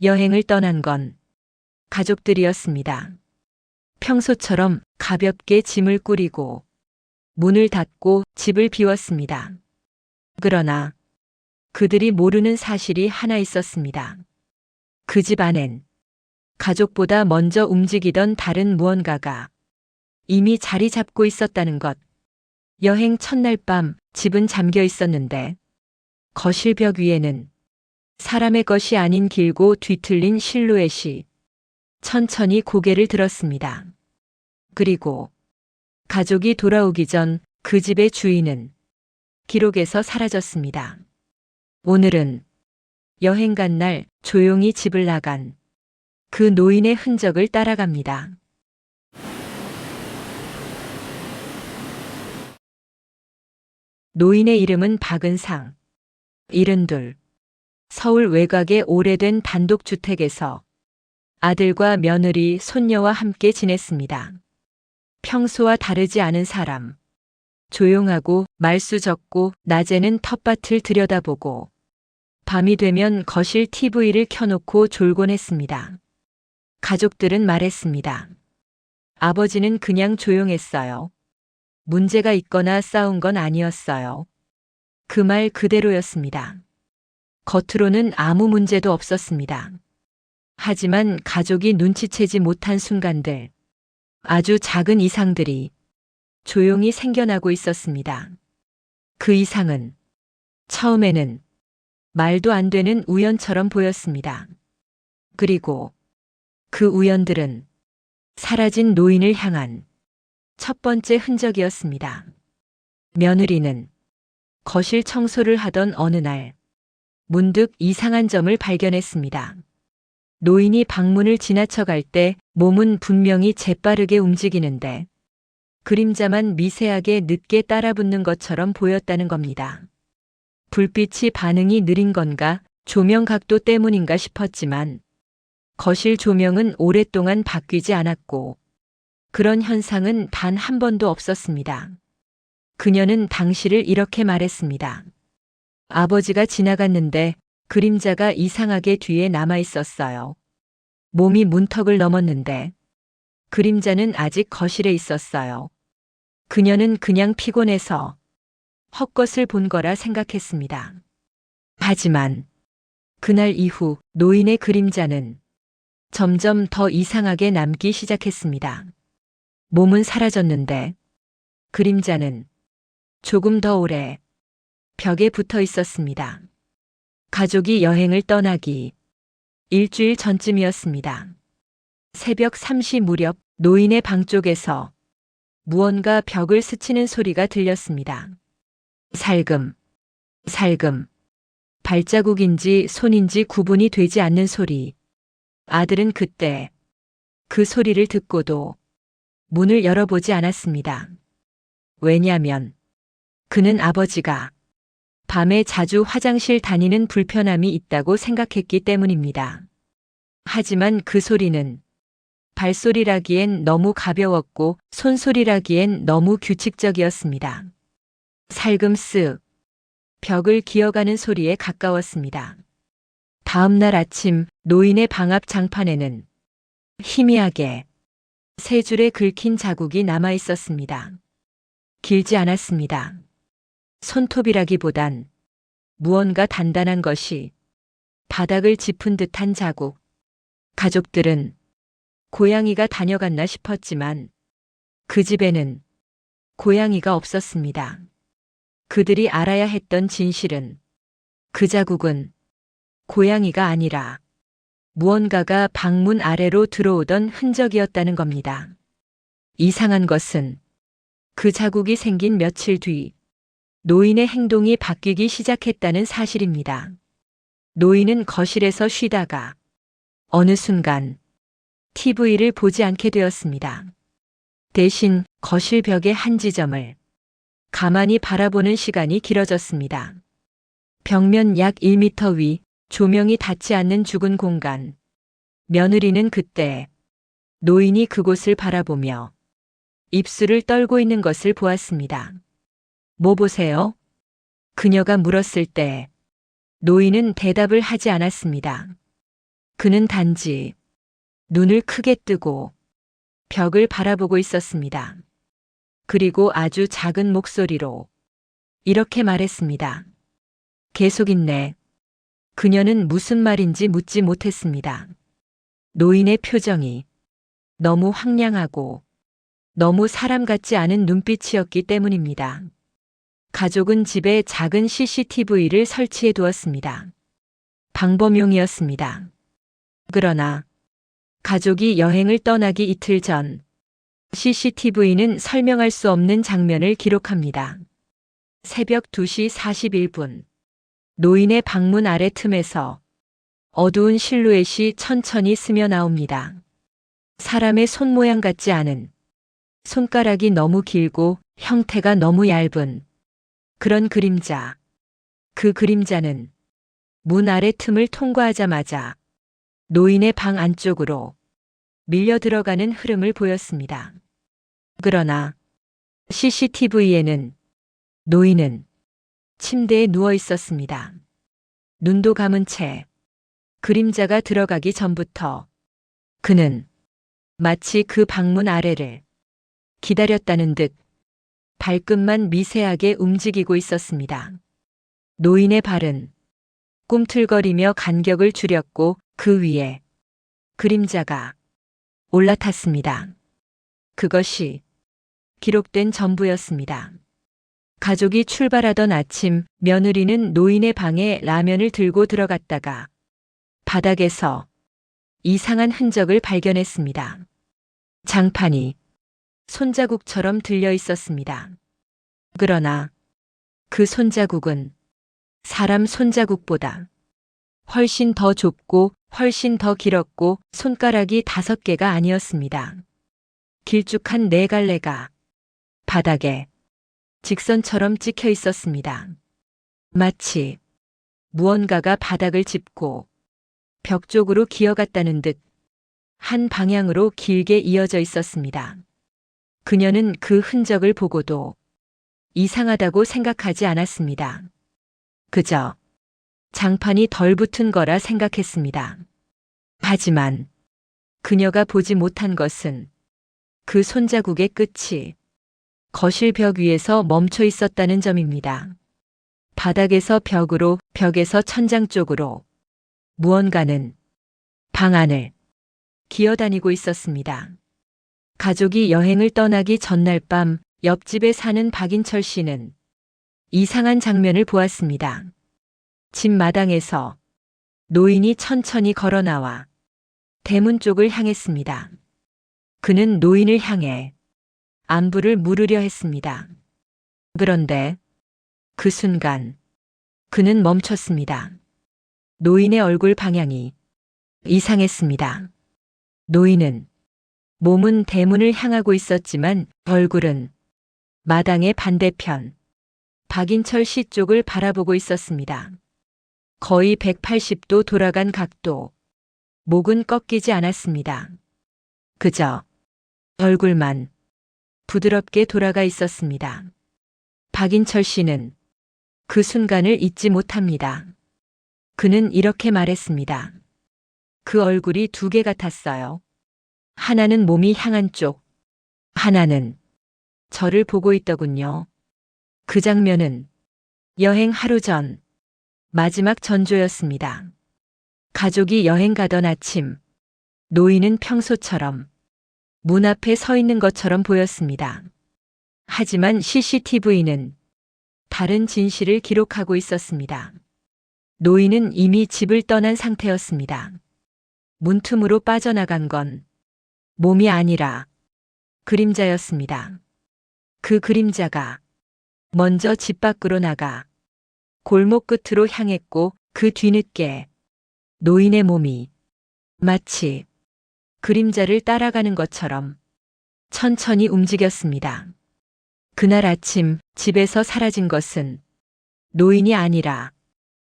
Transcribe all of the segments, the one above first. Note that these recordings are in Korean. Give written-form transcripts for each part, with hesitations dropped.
여행을 떠난 건 가족들이었습니다. 평소처럼 가볍게 짐을 꾸리고 문을 닫고 집을 비웠습니다. 그러나 그들이 모르는 사실이 하나 있었습니다. 그 집 안엔 가족보다 먼저 움직이던 다른 무언가가 이미 자리 잡고 있었다는 것. 여행 첫날 밤 집은 잠겨 있었는데 거실 벽 위에는 사람의 것이 아닌 길고 뒤틀린 실루엣이 천천히 고개를 들었습니다. 그리고 가족이 돌아오기 전 그 집의 주인은 기록에서 사라졌습니다. 오늘은 여행 간 날 조용히 집을 나간 그 노인의 흔적을 따라갑니다. 노인의 이름은 박은상, 72. 서울 외곽의 오래된 단독주택에서 아들과 며느리, 손녀와 함께 지냈습니다. 평소와 다르지 않은 사람. 조용하고 말수 적고 낮에는 텃밭을 들여다보고 밤이 되면 거실 TV를 켜놓고 졸곤 했습니다. 가족들은 말했습니다. 아버지는 그냥 조용했어요. 문제가 있거나 싸운 건 아니었어요. 그 말 그대로였습니다. 겉으로는 아무 문제도 없었습니다. 하지만 가족이 눈치채지 못한 순간들, 아주 작은 이상들이 조용히 생겨나고 있었습니다. 그 이상은 처음에는 말도 안 되는 우연처럼 보였습니다. 그리고 그 우연들은 사라진 노인을 향한 첫 번째 흔적이었습니다. 며느리는 거실 청소를 하던 어느 날 문득 이상한 점을 발견했습니다. 노인이 방문을 지나쳐갈 때 몸은 분명히 재빠르게 움직이는데 그림자만 미세하게 늦게 따라붙는 것처럼 보였다는 겁니다. 불빛이 반응이 느린 건가 조명 각도 때문인가 싶었지만 거실 조명은 오랫동안 바뀌지 않았고 그런 현상은 단 한 번도 없었습니다. 그녀는 당시를 이렇게 말했습니다. 아버지가 지나갔는데 그림자가 이상하게 뒤에 남아 있었어요. 몸이 문턱을 넘었는데 그림자는 아직 거실에 있었어요. 그녀는 그냥 피곤해서 헛것을 본 거라 생각했습니다. 하지만 그날 이후 노인의 그림자는 점점 더 이상하게 남기 시작했습니다. 몸은 사라졌는데 그림자는 조금 더 오래 벽에 붙어 있었습니다. 가족이 여행을 떠나기 일주일 전쯤이었습니다. 새벽 3시 무렵 노인의 방 쪽에서 무언가 벽을 스치는 소리가 들렸습니다. 살금, 살금. 발자국인지 손인지 구분이 되지 않는 소리. 아들은 그때 그 소리를 듣고도 문을 열어보지 않았습니다. 왜냐면 그는 아버지가 밤에 자주 화장실 다니는 불편함이 있다고 생각했기 때문입니다. 하지만 그 소리는 발소리라기엔 너무 가벼웠고 손소리라기엔 너무 규칙적이었습니다. 살금 쓱 벽을 기어가는 소리에 가까웠습니다. 다음 날 아침 노인의 방 앞 장판에는 희미하게 세 줄의 긁힌 자국이 남아 있었습니다. 길지 않았습니다. 손톱이라기보단 무언가 단단한 것이 바닥을 짚은 듯한 자국. 가족들은 고양이가 다녀갔나 싶었지만 그 집에는 고양이가 없었습니다. 그들이 알아야 했던 진실은 그 자국은 고양이가 아니라 무언가가 방문 아래로 들어오던 흔적이었다는 겁니다. 이상한 것은 그 자국이 생긴 며칠 뒤 노인의 행동이 바뀌기 시작했다는 사실입니다. 노인은 거실에서 쉬다가 어느 순간 TV를 보지 않게 되었습니다. 대신 거실 벽의 한 지점을 가만히 바라보는 시간이 길어졌습니다. 벽면 약 1m 위 조명이 닿지 않는 죽은 공간. 며느리는 그때 노인이 그곳을 바라보며 입술을 떨고 있는 것을 보았습니다. 뭐 보세요? 그녀가 물었을 때 노인은 대답을 하지 않았습니다. 그는 단지 눈을 크게 뜨고 벽을 바라보고 있었습니다. 그리고 아주 작은 목소리로 이렇게 말했습니다. 계속 있네. 그녀는 무슨 말인지 묻지 못했습니다. 노인의 표정이 너무 황량하고 너무 사람 같지 않은 눈빛이었기 때문입니다. 가족은 집에 작은 CCTV를 설치해 두었습니다. 방범용이었습니다. 그러나 가족이 여행을 떠나기 이틀 전 CCTV는 설명할 수 없는 장면을 기록합니다. 새벽 2시 41분 노인의 방문 아래 틈에서 어두운 실루엣이 천천히 스며 나옵니다. 사람의 손 모양 같지 않은, 손가락이 너무 길고 형태가 너무 얇은 그런 그림자. 그 그림자는 문 아래 틈을 통과하자마자 노인의 방 안쪽으로 밀려 들어가는 흐름을 보였습니다. 그러나 CCTV에는 노인은 침대에 누워 있었습니다. 눈도 감은 채 그림자가 들어가기 전부터 그는 마치 그 방문 아래를 기다렸다는 듯 발끝만 미세하게 움직이고 있었습니다. 노인의 발은 꿈틀거리며 간격을 줄였고 그 위에 그림자가 올라탔습니다. 그것이 기록된 전부였습니다. 가족이 출발하던 아침, 며느리는 노인의 방에 라면을 들고 들어갔다가 바닥에서 이상한 흔적을 발견했습니다. 장판이 손자국처럼 들려 있었습니다. 그러나 그 손자국은 사람 손자국보다 훨씬 더 좁고 훨씬 더 길었고 손가락이 5개가 아니었습니다. 길쭉한 4갈래가 바닥에 직선처럼 찍혀 있었습니다. 마치 무언가가 바닥을 짚고 벽 쪽으로 기어갔다는 듯 한 방향으로 길게 이어져 있었습니다. 그녀는 그 흔적을 보고도 이상하다고 생각하지 않았습니다. 그저 장판이 덜 붙은 거라 생각했습니다. 하지만 그녀가 보지 못한 것은 그 손자국의 끝이 거실 벽 위에서 멈춰 있었다는 점입니다. 바닥에서 벽으로, 벽에서 천장 쪽으로 무언가는 방 안을 기어다니고 있었습니다. 가족이 여행을 떠나기 전날 밤 옆집에 사는 박인철 씨는 이상한 장면을 보았습니다. 집 마당에서 노인이 천천히 걸어 나와 대문 쪽을 향했습니다. 그는 노인을 향해 안부를 물으려 했습니다. 그런데 그 순간 그는 멈췄습니다. 노인의 얼굴 방향이 이상했습니다. 노인은 몸은 대문을 향하고 있었지만 얼굴은 마당의 반대편 박인철 씨 쪽을 바라보고 있었습니다. 거의 180도 돌아간 각도, 목은 꺾이지 않았습니다. 그저 얼굴만 부드럽게 돌아가 있었습니다. 박인철 씨는 그 순간을 잊지 못합니다. 그는 이렇게 말했습니다. 그 얼굴이 2개 같았어요. 하나는 몸이 향한 쪽, 하나는 저를 보고 있더군요. 그 장면은 여행 하루 전 마지막 전조였습니다. 가족이 여행 가던 아침, 노인은 평소처럼 문 앞에 서 있는 것처럼 보였습니다. 하지만 CCTV는 다른 진실을 기록하고 있었습니다. 노인은 이미 집을 떠난 상태였습니다. 문틈으로 빠져나간 건 몸이 아니라 그림자였습니다. 그 그림자가 먼저 집 밖으로 나가 골목 끝으로 향했고 그 뒤늦게 노인의 몸이 마치 그림자를 따라가는 것처럼 천천히 움직였습니다. 그날 아침 집에서 사라진 것은 노인이 아니라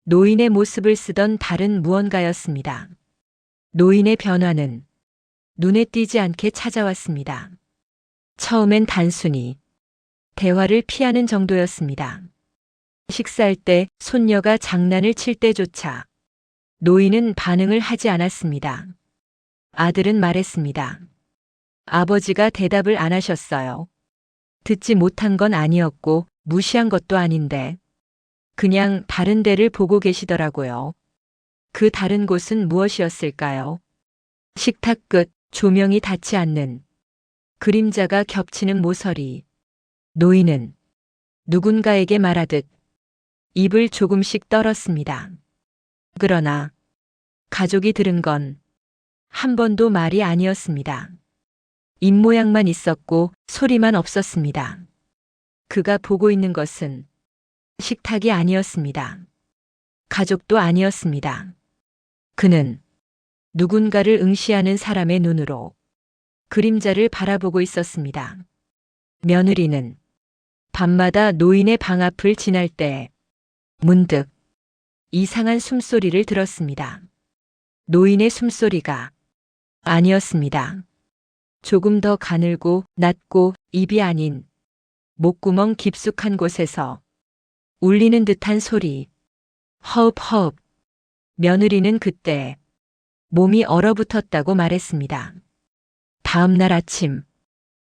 노인의 모습을 쓰던 다른 무언가였습니다. 노인의 변화는 눈에 띄지 않게 찾아왔습니다. 처음엔 단순히 대화를 피하는 정도였습니다. 식사할 때 손녀가 장난을 칠 때조차 노인은 반응을 하지 않았습니다. 아들은 말했습니다. 아버지가 대답을 안 하셨어요. 듣지 못한 건 아니었고 무시한 것도 아닌데 그냥 다른 데를 보고 계시더라고요. 그 다른 곳은 무엇이었을까요? 식탁 끝 조명이 닿지 않는 그림자가 겹치는 모서리. 노인은 누군가에게 말하듯 입을 조금씩 떨었습니다. 그러나 가족이 들은 건 한 번도 말이 아니었습니다. 입모양만 있었고 소리만 없었습니다. 그가 보고 있는 것은 식탁이 아니었습니다. 가족도 아니었습니다. 그는 누군가를 응시하는 사람의 눈으로 그림자를 바라보고 있었습니다. 며느리는 밤마다 노인의 방 앞을 지날 때 문득 이상한 숨소리를 들었습니다. 노인의 숨소리가 아니었습니다. 조금 더 가늘고 낮고 입이 아닌 목구멍 깊숙한 곳에서 울리는 듯한 소리. 허흡허흡. 며느리는 그때 몸이 얼어붙었다고 말했습니다. 다음 날 아침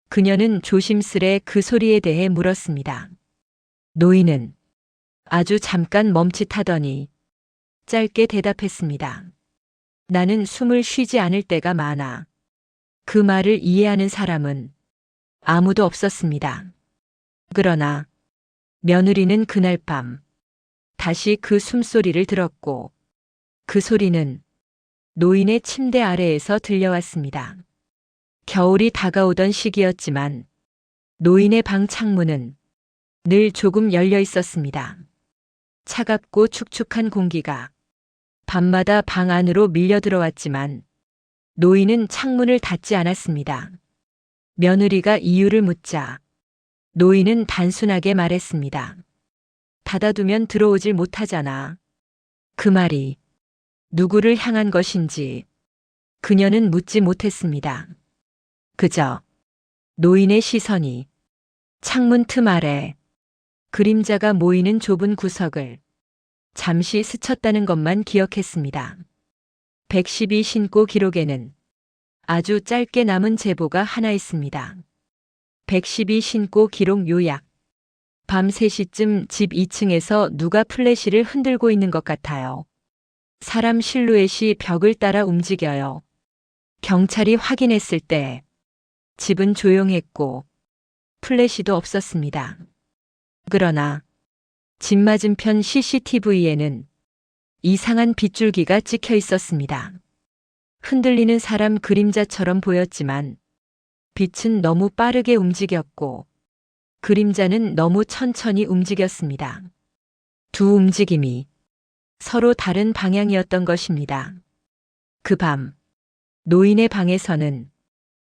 그녀는 조심스레 그 소리에 대해 물었습니다. 노인은 아주 잠깐 멈칫하더니 짧게 대답했습니다. 나는 숨을 쉬지 않을 때가 많아. 그 말을 이해하는 사람은 아무도 없었습니다. 그러나 며느리는 그날 밤 다시 그 숨소리를 들었고 그 소리는 노인의 침대 아래에서 들려왔습니다. 겨울이 다가오던 시기였지만 노인의 방 창문은 늘 조금 열려 있었습니다. 차갑고 축축한 공기가 밤마다 방 안으로 밀려 들어왔지만 노인은 창문을 닫지 않았습니다. 며느리가 이유를 묻자 노인은 단순하게 말했습니다. 닫아두면 들어오질 못하잖아. 그 말이 누구를 향한 것인지 그녀는 묻지 못했습니다. 그저 노인의 시선이 창문 틈 아래 그림자가 모이는 좁은 구석을 잠시 스쳤다는 것만 기억했습니다. 112 신고 기록에는 아주 짧게 남은 제보가 하나 있습니다. 112 신고 기록 요약. 밤 3시쯤 집 2층에서 누가 플래시를 흔들고 있는 것 같아요. 사람 실루엣이 벽을 따라 움직여요. 경찰이 확인했을 때 집은 조용했고 플래시도 없었습니다. 그러나 집 맞은편 CCTV에는 이상한 빗줄기가 찍혀 있었습니다. 흔들리는 사람 그림자처럼 보였지만 빛은 너무 빠르게 움직였고 그림자는 너무 천천히 움직였습니다. 두 움직임이 서로 다른 방향이었던 것입니다. 그 밤 노인의 방에서는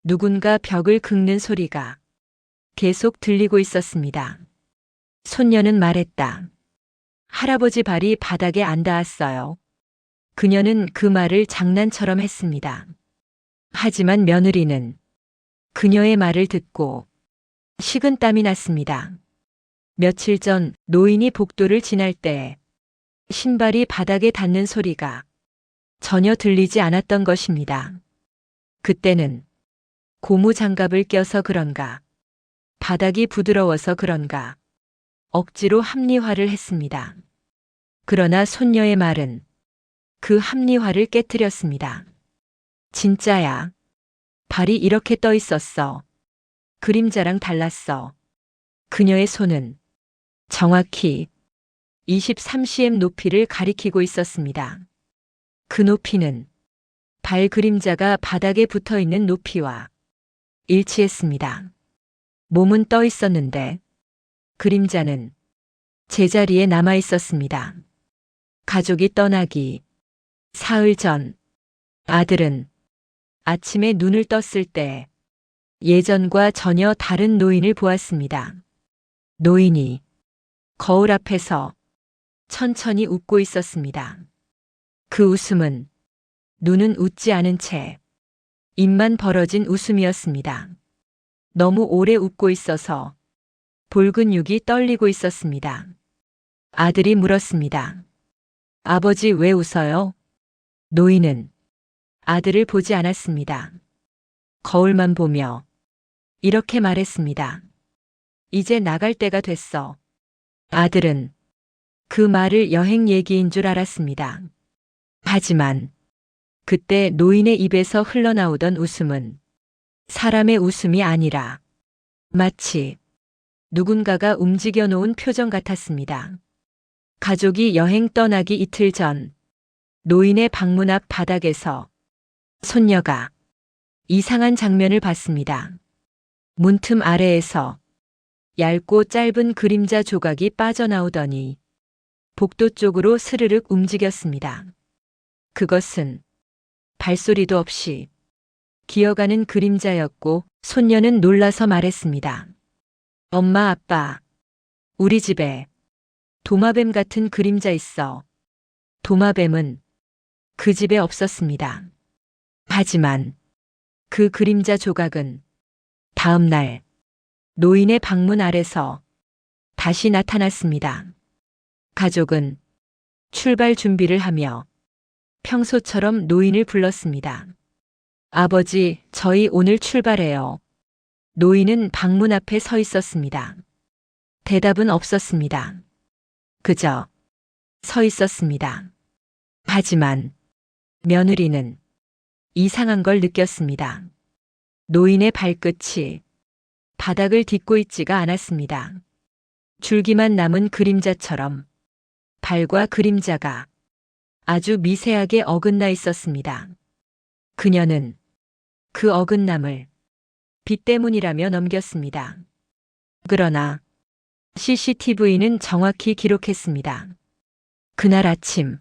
누군가 벽을 긁는 소리가 계속 들리고 있었습니다. 손녀는 말했다. 할아버지 발이 바닥에 안 닿았어요. 그녀는 그 말을 장난처럼 했습니다. 하지만 며느리는 그녀의 말을 듣고 식은땀이 났습니다. 며칠 전 노인이 복도를 지날 때 신발이 바닥에 닿는 소리가 전혀 들리지 않았던 것입니다. 그때는 고무 장갑을 껴서 그런가, 바닥이 부드러워서 그런가, 억지로 합리화를 했습니다. 그러나 손녀의 말은 그 합리화를 깨뜨렸습니다. 진짜야. 발이 이렇게 떠 있었어. 그림자랑 달랐어. 그녀의 손은 정확히 23cm 높이를 가리키고 있었습니다. 그 높이는 발 그림자가 바닥에 붙어 있는 높이와 일치했습니다. 몸은 떠 있었는데 그림자는 제자리에 남아 있었습니다. 가족이 떠나기 사흘 전 아들은 아침에 눈을 떴을 때 예전과 전혀 다른 노인을 보았습니다. 노인이 거울 앞에서 천천히 웃고 있었습니다. 그 웃음은 눈은 웃지 않은 채 입만 벌어진 웃음이었습니다. 너무 오래 웃고 있어서 볼근육이 떨리고 있었습니다. 아들이 물었습니다. 아버지 왜 웃어요? 노인은 아들을 보지 않았습니다. 거울만 보며 이렇게 말했습니다. 이제 나갈 때가 됐어. 아들은 그 말을 여행 얘기인 줄 알았습니다. 하지만 그때 노인의 입에서 흘러나오던 웃음은 사람의 웃음이 아니라 마치 누군가가 움직여 놓은 표정 같았습니다. 가족이 여행 떠나기 이틀 전 노인의 방문 앞 바닥에서 손녀가 이상한 장면을 봤습니다. 문틈 아래에서 얇고 짧은 그림자 조각이 빠져나오더니 복도 쪽으로 스르륵 움직였습니다. 그것은 발소리도 없이 기어가는 그림자였고 손녀는 놀라서 말했습니다. 엄마, 아빠, 우리 집에 도마뱀 같은 그림자 있어. 도마뱀은 그 집에 없었습니다. 하지만 그 그림자 조각은 다음 날 노인의 방문 아래서 다시 나타났습니다. 가족은 출발 준비를 하며 평소처럼 노인을 불렀습니다. 아버지, 저희 오늘 출발해요. 노인은 방문 앞에 서 있었습니다. 대답은 없었습니다. 그저 서 있었습니다. 하지만 며느리는 이상한 걸 느꼈습니다. 노인의 발끝이 바닥을 딛고 있지가 않았습니다. 줄기만 남은 그림자처럼 발과 그림자가 아주 미세하게 어긋나 있었습니다. 그녀는 그 어긋남을 빛 때문이라며 넘겼습니다. 그러나 CCTV는 정확히 기록했습니다. 그날 아침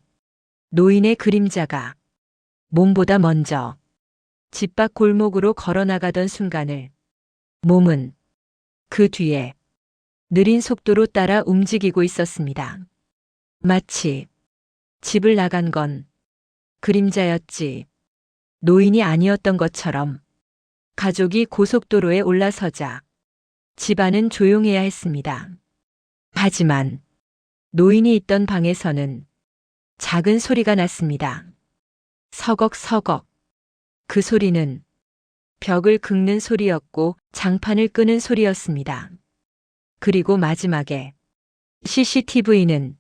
노인의 그림자가 몸보다 먼저 집 밖 골목으로 걸어나가던 순간을 몸은 그 뒤에 느린 속도로 따라 움직이고 있었습니다. 마치 집을 나간 건 그림자였지 노인이 아니었던 것처럼 가족이 고속도로에 올라서자 집안은 조용해야 했습니다. 하지만 노인이 있던 방에서는 작은 소리가 났습니다. 서걱서걱. 그 소리는 벽을 긁는 소리였고 장판을 끄는 소리였습니다. 그리고 마지막에 CCTV는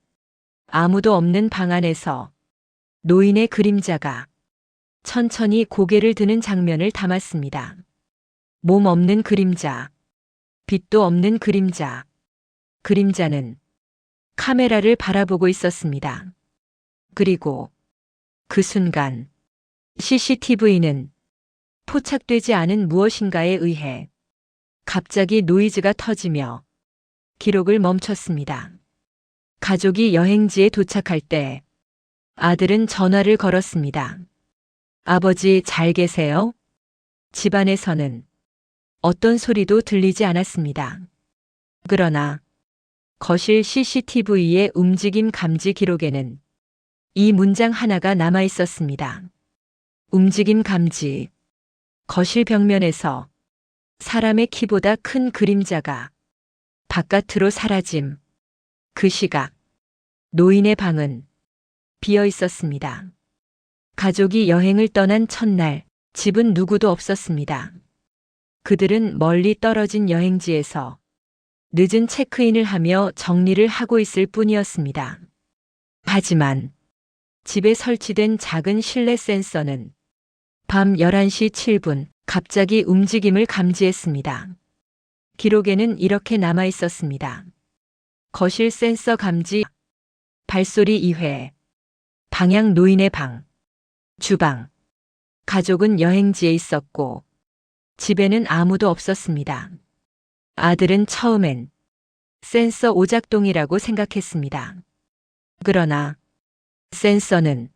아무도 없는 방 안에서 노인의 그림자가 천천히 고개를 드는 장면을 담았습니다. 몸 없는 그림자, 빛도 없는 그림자. 그림자는 카메라를 바라보고 있었습니다. 그리고 그 순간 CCTV는 포착되지 않은 무엇인가에 의해 갑자기 노이즈가 터지며 기록을 멈췄습니다. 가족이 여행지에 도착할 때 아들은 전화를 걸었습니다. 아버지, 잘 계세요? 집안에서는 어떤 소리도 들리지 않았습니다. 그러나 거실 CCTV의 움직임 감지 기록에는 이 문장 하나가 남아 있었습니다. 움직임 감지. 거실 벽면에서 사람의 키보다 큰 그림자가 바깥으로 사라짐. 그 시각 노인의 방은 비어 있었습니다. 가족이 여행을 떠난 첫날 집은 누구도 없었습니다. 그들은 멀리 떨어진 여행지에서 늦은 체크인을 하며 정리를 하고 있을 뿐이었습니다. 하지만 집에 설치된 작은 실내 센서는 밤 11시 7분 갑자기 움직임을 감지했습니다. 기록에는 이렇게 남아 있었습니다. 거실 센서 감지, 발소리 2회, 방향 노인의 방, 주방. 가족은 여행지에 있었고 집에는 아무도 없었습니다. 아들은 처음엔 센서 오작동이라고 생각했습니다. 그러나 센서는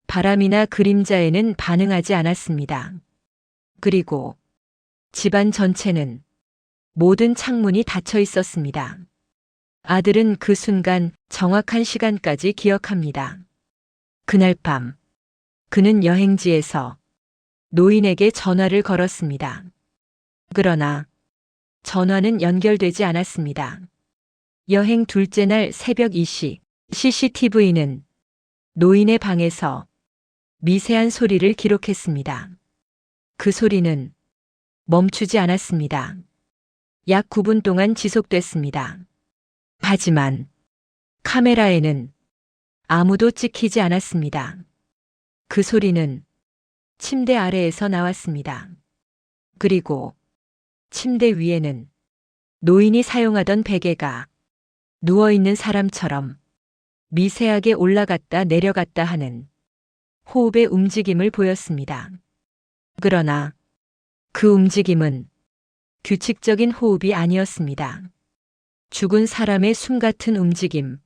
바람이나 그림자에는 반응하지 않았습니다. 그리고 집안 전체는 모든 창문이 닫혀 있었습니다. 아들은 그 순간 정확한 시간까지 기억합니다. 그날 밤 그는 여행지에서 노인에게 전화를 걸었습니다. 그러나 전화는 연결되지 않았습니다. 여행 둘째 날 새벽 2시 CCTV는 노인의 방에서 미세한 소리를 기록했습니다. 그 소리는 멈추지 않았습니다. 약 9분 동안 지속됐습니다. 하지만 카메라에는 아무도 찍히지 않았습니다. 그 소리는 침대 아래에서 나왔습니다. 그리고 침대 위에는 노인이 사용하던 베개가 누워있는 사람처럼 미세하게 올라갔다 내려갔다 하는 호흡의 움직임을 보였습니다. 그러나 그 움직임은 규칙적인 호흡이 아니었습니다. 죽은 사람의 숨 같은 움직임,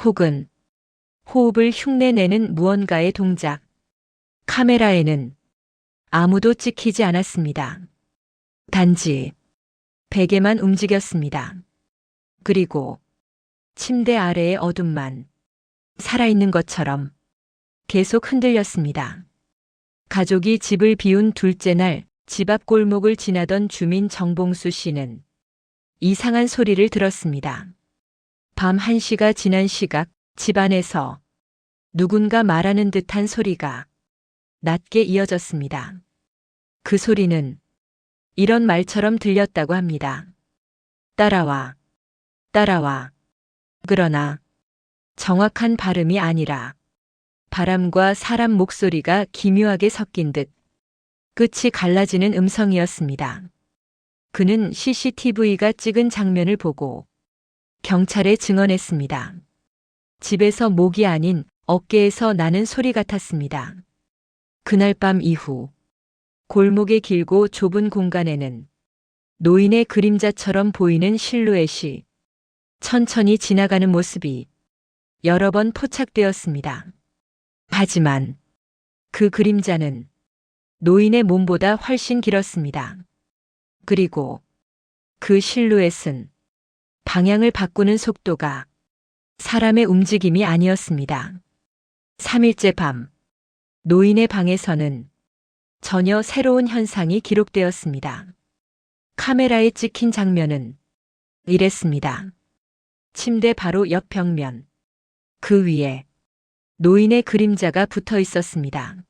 혹은 호흡을 흉내내는 무언가의 동작. 카메라에는 아무도 찍히지 않았습니다. 단지 베개만 움직였습니다. 그리고 침대 아래의 어둠만 살아있는 것처럼 계속 흔들렸습니다. 가족이 집을 비운 둘째 날 집 앞 골목을 지나던 주민 정봉수 씨는 이상한 소리를 들었습니다. 밤 1시가 지난 시각 집 안에서 누군가 말하는 듯한 소리가 낮게 이어졌습니다. 그 소리는 이런 말처럼 들렸다고 합니다. 따라와, 따라와. 그러나 정확한 발음이 아니라 바람과 사람 목소리가 기묘하게 섞인 듯 끝이 갈라지는 음성이었습니다. 그는 CCTV가 찍은 장면을 보고 경찰에 증언했습니다. 집에서 목이 아닌 어깨에서 나는 소리 같았습니다. 그날 밤 이후 골목의 길고 좁은 공간에는 노인의 그림자처럼 보이는 실루엣이 천천히 지나가는 모습이 여러 번 포착되었습니다. 하지만 그 그림자는 노인의 몸보다 훨씬 길었습니다. 그리고 그 실루엣은 방향을 바꾸는 속도가 사람의 움직임이 아니었습니다. 3일째 밤, 노인의 방에서는 전혀 새로운 현상이 기록되었습니다. 카메라에 찍힌 장면은 이랬습니다. 침대 바로 옆 벽면, 그 위에 노인의 그림자가 붙어 있었습니다.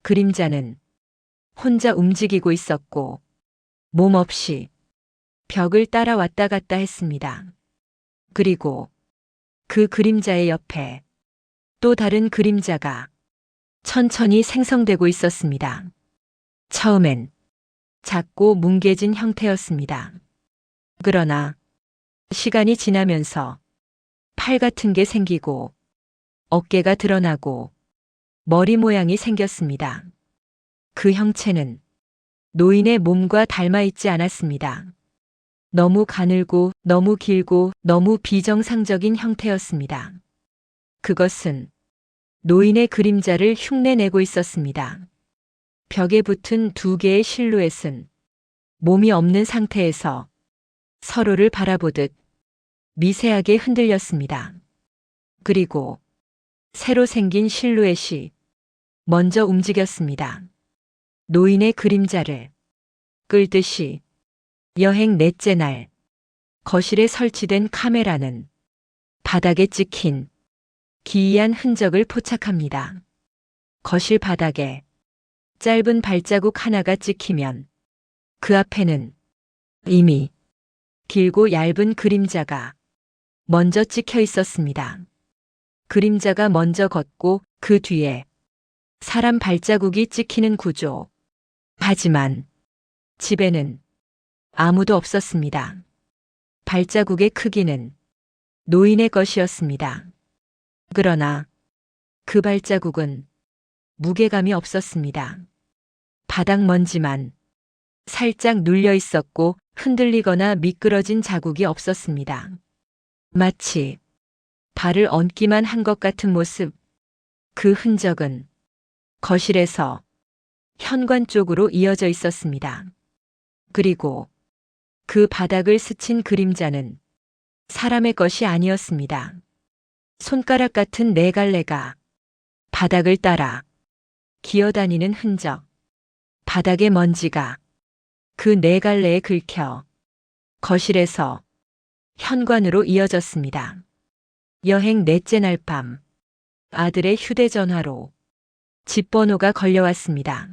그림자는 혼자 움직이고 있었고 몸 없이 벽을 따라 왔다 갔다 했습니다. 그리고 그 그림자의 옆에 또 다른 그림자가 천천히 생성되고 있었습니다. 처음엔 작고 뭉개진 형태였습니다. 그러나 시간이 지나면서 팔 같은 게 생기고 어깨가 드러나고 머리 모양이 생겼습니다. 그 형체는 노인의 몸과 닮아 있지 않았습니다. 너무 가늘고 너무 길고 너무 비정상적인 형태였습니다. 그것은 노인의 그림자를 흉내내고 있었습니다. 벽에 붙은 두 개의 실루엣은 몸이 없는 상태에서 서로를 바라보듯 미세하게 흔들렸습니다. 그리고 새로 생긴 실루엣이 먼저 움직였습니다. 노인의 그림자를 끌듯이. 여행 넷째 날, 거실에 설치된 카메라는 바닥에 찍힌 기이한 흔적을 포착합니다. 거실 바닥에 짧은 발자국 하나가 찍히면 그 앞에는 이미 길고 얇은 그림자가 먼저 찍혀 있었습니다. 그림자가 먼저 걷고 그 뒤에 사람 발자국이 찍히는 구조. 하지만 집에는 아무도 없었습니다. 발자국의 크기는 노인의 것이었습니다. 그러나 그 발자국은 무게감이 없었습니다. 바닥 먼지만 살짝 눌려 있었고 흔들리거나 미끄러진 자국이 없었습니다. 마치 발을 얹기만 한 것 같은 모습. 그 흔적은 거실에서 현관 쪽으로 이어져 있었습니다. 그리고 그 바닥을 스친 그림자는 사람의 것이 아니었습니다. 손가락 같은 네 갈래가 바닥을 따라 기어다니는 흔적. 바닥의 먼지가 그 네 갈래에 긁혀 거실에서 현관으로 이어졌습니다. 여행 넷째 날 밤, 아들의 휴대전화로 집 번호가 걸려왔습니다.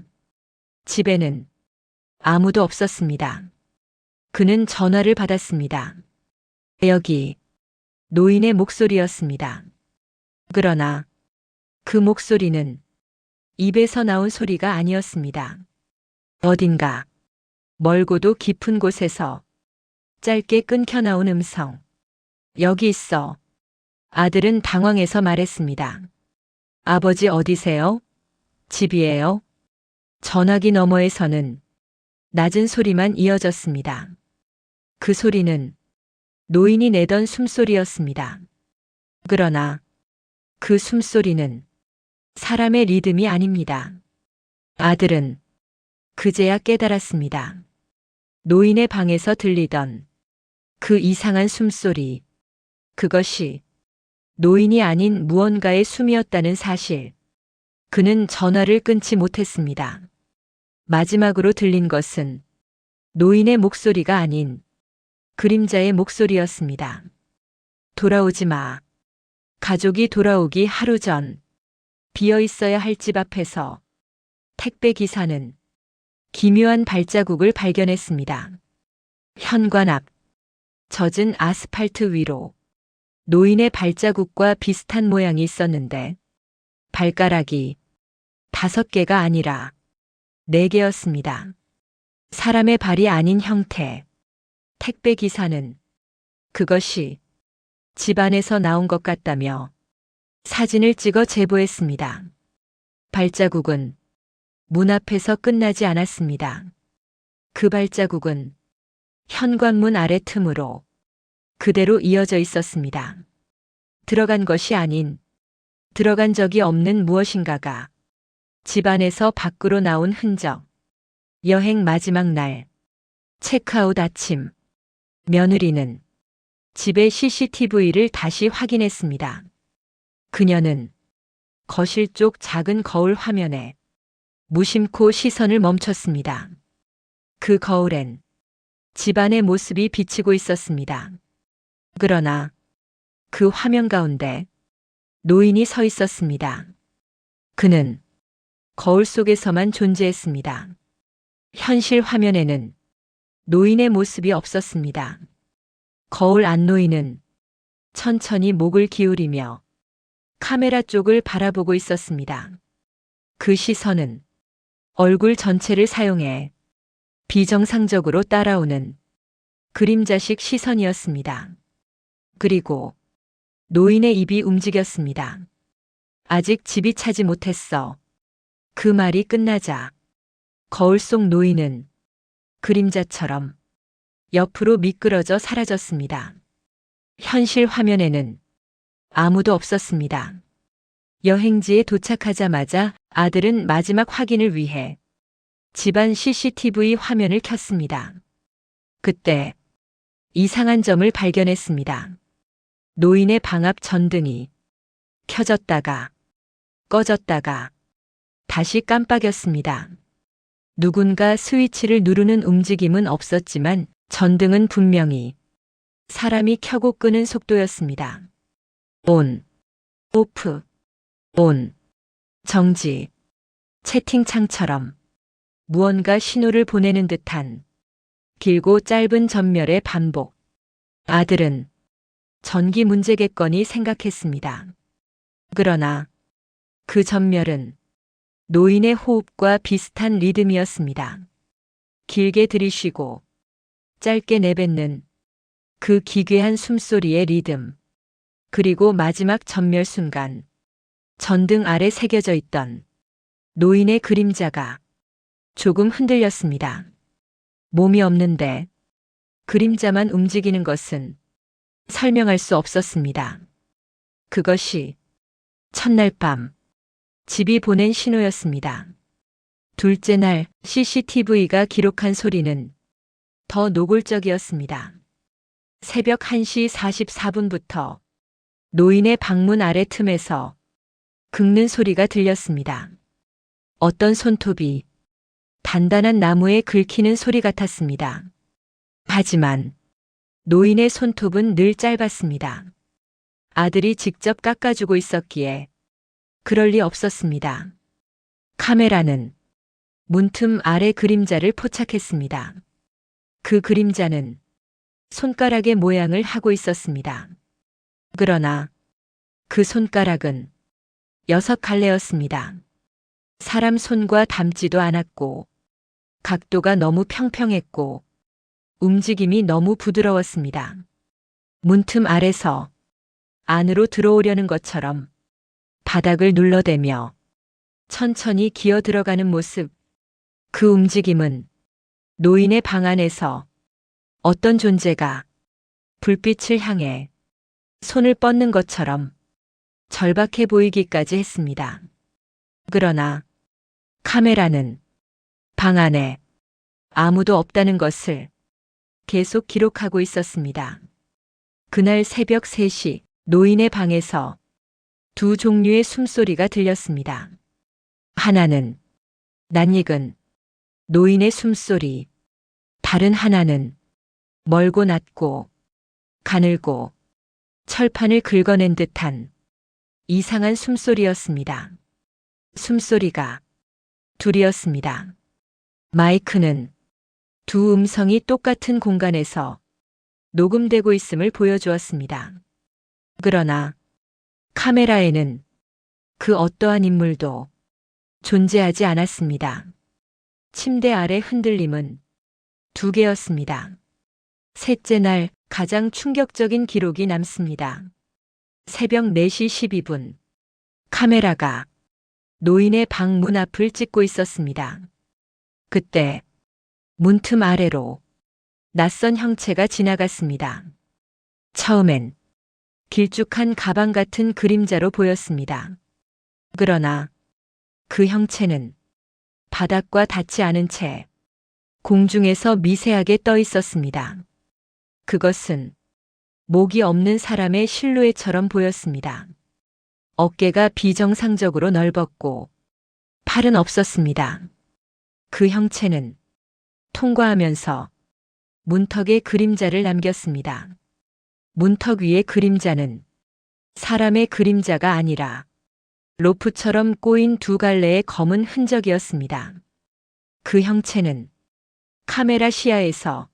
집에는 아무도 없었습니다. 그는 전화를 받았습니다. 여기 노인의 목소리였습니다. 그러나 그 목소리는 입에서 나온 소리가 아니었습니다. 어딘가 멀고도 깊은 곳에서 짧게 끊겨 나온 음성. 여기 있어. 아들은 당황해서 말했습니다. 아버지 어디세요? 집이에요? 전화기 너머에서는 낮은 소리만 이어졌습니다. 그 소리는 노인이 내던 숨소리였습니다. 그러나 그 숨소리는 사람의 리듬이 아닙니다. 아들은 그제야 깨달았습니다. 노인의 방에서 들리던 그 이상한 숨소리, 그것이 노인이 아닌 무언가의 숨이었다는 사실. 그는 전화를 끊지 못했습니다. 마지막으로 들린 것은 노인의 목소리가 아닌 그림자의 목소리였습니다. 돌아오지 마. 가족이 돌아오기 하루 전 비어 있어야 할 집 앞에서 택배 기사는 기묘한 발자국을 발견했습니다. 현관 앞 젖은 아스팔트 위로 노인의 발자국과 비슷한 모양이 있었는데 발가락이 5개가 아니라 4개였습니다. 사람의 발이 아닌 형태. 택배 기사는 그것이 집 안에서 나온 것 같다며 사진을 찍어 제보했습니다. 발자국은 문 앞에서 끝나지 않았습니다. 그 발자국은 현관문 아래 틈으로 그대로 이어져 있었습니다. 들어간 것이 아닌, 들어간 적이 없는 무엇인가가 집 안에서 밖으로 나온 흔적. 여행 마지막 날, 체크아웃 아침, 며느리는 집의 CCTV를 다시 확인했습니다. 그녀는 거실 쪽 작은 거울 화면에 무심코 시선을 멈췄습니다. 그 거울엔 집안의 모습이 비치고 있었습니다. 그러나 그 화면 가운데 노인이 서 있었습니다. 그는 거울 속에서만 존재했습니다. 현실 화면에는 노인의 모습이 없었습니다. 거울 안 노인은 천천히 목을 기울이며 카메라 쪽을 바라보고 있었습니다. 그 시선은 얼굴 전체를 사용해 비정상적으로 따라오는 그림자식 시선이었습니다. 그리고 노인의 입이 움직였습니다. 아직 집이 차지 못했어. 그 말이 끝나자 거울 속 노인은 그림자처럼 옆으로 미끄러져 사라졌습니다. 현실 화면에는 아무도 없었습니다. 여행지에 도착하자마자 아들은 마지막 확인을 위해 집안 CCTV 화면을 켰습니다. 그때 이상한 점을 발견했습니다. 노인의 방 앞 전등이 켜졌다가 꺼졌다가 다시 깜빡였습니다. 누군가 스위치를 누르는 움직임은 없었지만 전등은 분명히 사람이 켜고 끄는 속도였습니다. 온, 오프, 온, 정지, 채팅창처럼 무언가 신호를 보내는 듯한 길고 짧은 전멸의 반복. 아들은 전기 문제겠거니 생각했습니다. 그러나 그 전멸은 노인의 호흡과 비슷한 리듬이었습니다. 길게 들이쉬고 짧게 내뱉는 그 기괴한 숨소리의 리듬. 그리고 마지막 전멸 순간 전등 아래 새겨져 있던 노인의 그림자가 조금 흔들렸습니다. 몸이 없는데 그림자만 움직이는 것은 설명할 수 없었습니다. 그것이 첫날 밤 집이 보낸 신호였습니다. 둘째 날 CCTV가 기록한 소리는 더 노골적이었습니다. 새벽 1시 44분부터 노인의 방문 아래 틈에서 긁는 소리가 들렸습니다. 어떤 손톱이 단단한 나무에 긁히는 소리 같았습니다. 하지만 노인의 손톱은 늘 짧았습니다. 아들이 직접 깎아주고 있었기에 그럴 리 없었습니다. 카메라는 문틈 아래 그림자를 포착했습니다. 그 그림자는 손가락의 모양을 하고 있었습니다. 그러나 그 손가락은 6갈래였습니다. 사람 손과 닮지도 않았고 각도가 너무 평평했고 움직임이 너무 부드러웠습니다. 문틈 아래서 안으로 들어오려는 것처럼 바닥을 눌러대며 천천히 기어 들어가는 모습, 그 움직임은 노인의 방 안에서 어떤 존재가 불빛을 향해 손을 뻗는 것처럼 절박해 보이기까지 했습니다. 그러나 카메라는 방 안에 아무도 없다는 것을 계속 기록하고 있었습니다. 그날 새벽 3시 노인의 방에서 두 종류의 숨소리가 들렸습니다. 하나는 낯익은 노인의 숨소리, 다른 하나는 멀고 낮고 가늘고 철판을 긁어낸 듯한 이상한 숨소리였습니다. 숨소리가 둘이었습니다. 마이크는 두 음성이 똑같은 공간에서 녹음되고 있음을 보여주었습니다. 그러나 카메라에는 그 어떠한 인물도 존재하지 않았습니다. 침대 아래 흔들림은 2개였습니다. 셋째 날 가장 충격적인 기록이 남습니다. 새벽 4시 12분 카메라가 노인의 방 문 앞을 찍고 있었습니다. 그때 문틈 아래로 낯선 형체가 지나갔습니다. 처음엔 길쭉한 가방 같은 그림자로 보였습니다. 그러나 그 형체는 바닥과 닿지 않은 채 공중에서 미세하게 떠 있었습니다. 그것은 목이 없는 사람의 실루엣처럼 보였습니다. 어깨가 비정상적으로 넓었고 팔은 없었습니다. 그 형체는 통과하면서 문턱에 그림자를 남겼습니다. 문턱 위의 그림자는 사람의 그림자가 아니라 로프처럼 꼬인 2갈래의 검은 흔적이었습니다. 그 형체는 카메라 시야에서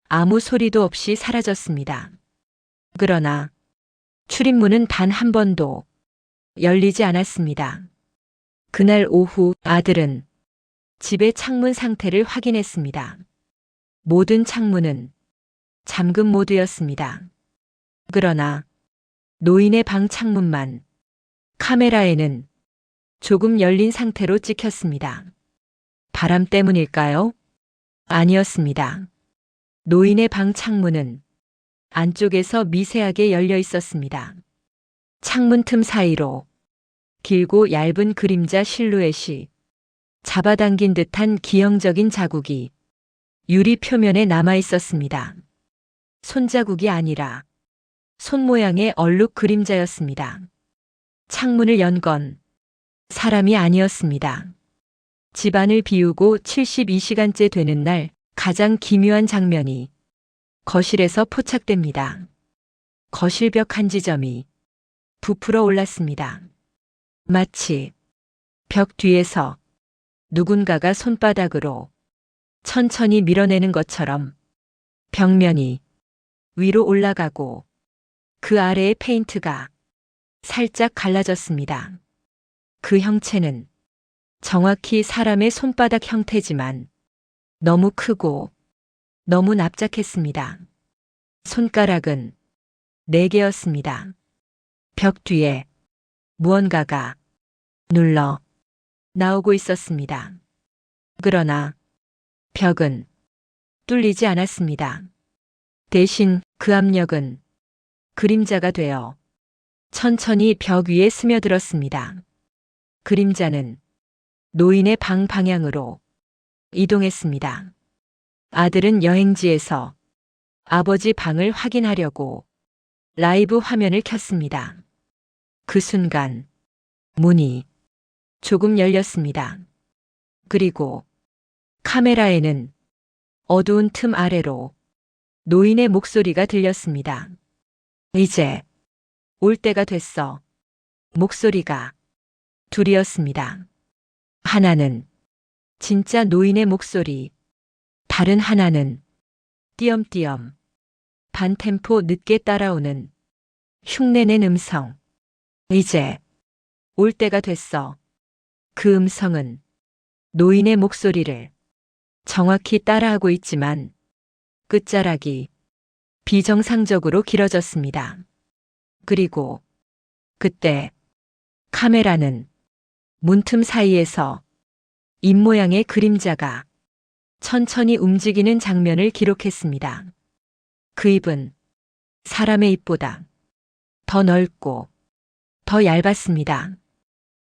아무 소리도 없이 사라졌습니다. 그러나 출입문은 단 한 번도 열리지 않았습니다. 그날 오후 아들은 집의 창문 상태를 확인했습니다. 모든 창문은 잠금 모드였습니다. 그러나 노인의 방 창문만 카메라에는 조금 열린 상태로 찍혔습니다. 바람 때문일까요? 아니었습니다. 노인의 방 창문은 안쪽에서 미세하게 열려 있었습니다. 창문 틈 사이로 길고 얇은 그림자 실루엣이 잡아당긴 듯한 기형적인 자국이 유리 표면에 남아 있었습니다. 손자국이 아니라 손 모양의 얼룩 그림자였습니다. 창문을 연 건 사람이 아니었습니다. 집안을 비우고 72시간째 되는 날 가장 기묘한 장면이 거실에서 포착됩니다. 거실벽 한 지점이 부풀어 올랐습니다. 마치 벽 뒤에서 누군가가 손바닥으로 천천히 밀어내는 것처럼 벽면이 위로 올라가고 그 아래의 페인트가 살짝 갈라졌습니다. 그 형체는 정확히 사람의 손바닥 형태지만 너무 크고 너무 납작했습니다. 손가락은 4개였습니다. 벽 뒤에 무언가가 눌러 나오고 있었습니다. 그러나 벽은 뚫리지 않았습니다. 대신 그 압력은 그림자가 되어 천천히 벽 위에 스며들었습니다. 그림자는 노인의 방 방향으로 이동했습니다. 아들은 여행지에서 아버지 방을 확인하려고 라이브 화면을 켰습니다. 그 순간 문이 조금 열렸습니다. 그리고 카메라에는 어두운 틈 아래로 노인의 목소리가 들렸습니다. 이제 올 때가 됐어. 목소리가 둘이었습니다. 하나는 진짜 노인의 목소리, 다른 하나는 띄엄띄엄 반템포 늦게 따라오는 흉내낸 음성. 이제 올 때가 됐어. 그 음성은 노인의 목소리를 정확히 따라하고 있지만 끝자락이 비정상적으로 길어졌습니다. 그리고 그때 카메라는 문틈 사이에서 입모양의 그림자가 천천히 움직이는 장면을 기록했습니다. 그 입은 사람의 입보다 더 넓고 더 얇았습니다.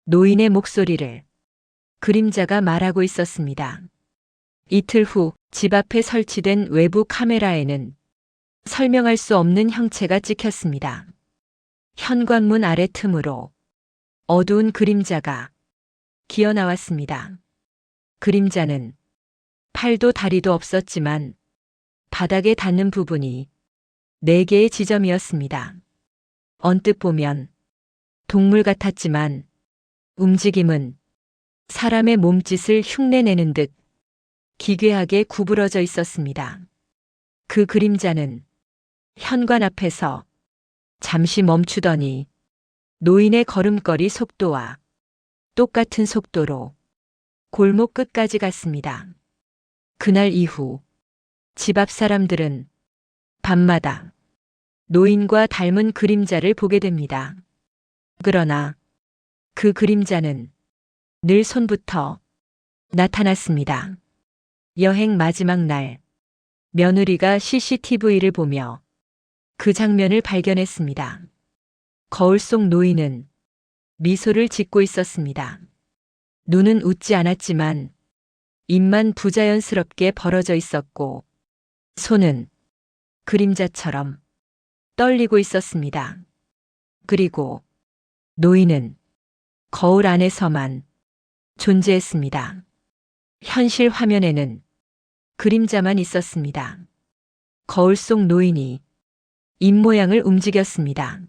노인의 목소리를 그림자가 말하고 있었습니다. 이틀 후 집 앞에 설치된 외부 카메라에는 설명할 수 없는 형체가 찍혔습니다. 현관문 아래 틈으로 어두운 그림자가 기어 나왔습니다. 그림자는 팔도 다리도 없었지만 바닥에 닿는 부분이 4개의 지점이었습니다. 언뜻 보면 동물 같았지만 움직임은 사람의 몸짓을 흉내내는 듯 기괴하게 구부러져 있었습니다. 그 그림자는 현관 앞에서 잠시 멈추더니 노인의 걸음걸이 속도와 똑같은 속도로 골목 끝까지 갔습니다. 그날 이후 집 앞 사람들은 밤마다 노인과 닮은 그림자를 보게 됩니다. 그러나 그 그림자는 늘 손부터 나타났습니다. 여행 마지막 날, 며느리가 CCTV를 보며 그 장면을 발견했습니다. 거울 속 노인은 미소를 짓고 있었습니다. 눈은 웃지 않았지만 입만 부자연스럽게 벌어져 있었고 손은 그림자처럼 떨리고 있었습니다. 그리고 노인은 거울 안에서만 존재했습니다. 현실 화면에는 그림자만 있었습니다. 거울 속 노인이 입모양을 움직였습니다.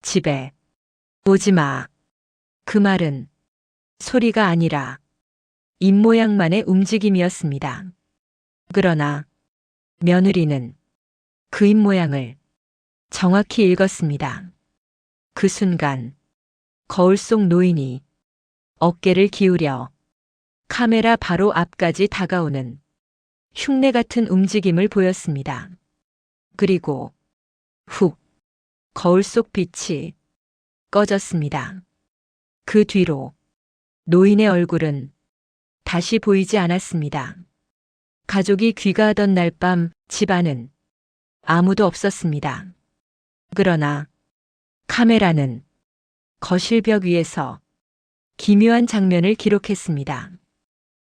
집에 오지 마. 그 말은 소리가 아니라 입모양만의 움직임이었습니다. 그러나 며느리는 그 입모양을 정확히 읽었습니다. 그 순간 거울 속 노인이 어깨를 기울여 카메라 바로 앞까지 다가오는 흉내 같은 움직임을 보였습니다. 그리고 훅 거울 속 빛이 꺼졌습니다. 그 뒤로 노인의 얼굴은 다시 보이지 않았습니다. 가족이 귀가하던 날 밤 집안은 아무도 없었습니다. 그러나 카메라는 거실 벽 위에서 기묘한 장면을 기록했습니다.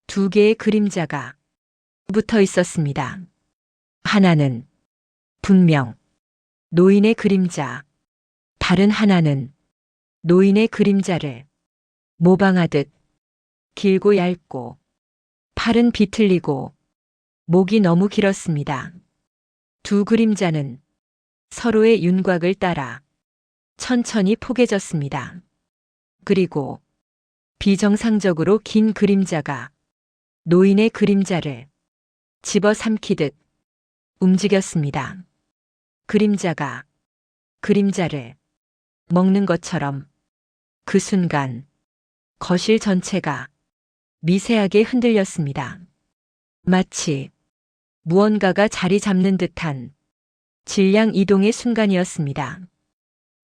2개의 그림자가 붙어 있었습니다. 하나는 분명 노인의 그림자, 다른 하나는 노인의 그림자를 모방하듯 길고 얇고 팔은 비틀리고 목이 너무 길었습니다. 2 그림자는 서로의 윤곽을 따라 천천히 포개졌습니다. 그리고 비정상적으로 긴 그림자가 노인의 그림자를 집어삼키듯 움직였습니다. 그림자가 그림자를 먹는 것처럼 그 순간 거실 전체가 미세하게 흔들렸습니다. 마치 무언가가 자리 잡는 듯한 질량 이동의 순간이었습니다.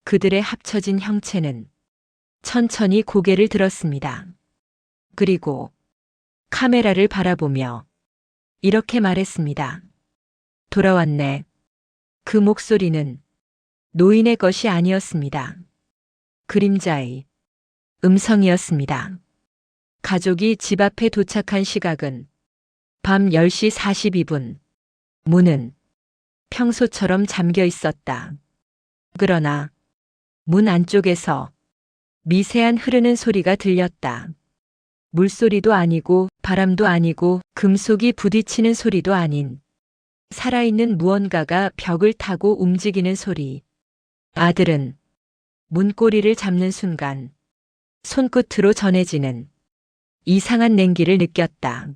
그들의 합쳐진 형체는 천천히 고개를 들었습니다. 그리고 카메라를 바라보며 이렇게 말했습니다. 돌아왔네. 그 목소리는 노인의 것이 아니었습니다. 그림자의 음성이었습니다. 가족이 집 앞에 도착한 시각은 밤 10시 42분. 문은 평소처럼 잠겨 있었다. 그러나 문 안쪽에서 미세한 흐르는 소리가 들렸다. 물소리도 아니고 바람도 아니고 금속이 부딪히는 소리도 아닌 살아있는 무언가가 벽을 타고 움직이는 소리. 아들은 문고리를 잡는 순간 손끝으로 전해지는 이상한 냉기를 느꼈다.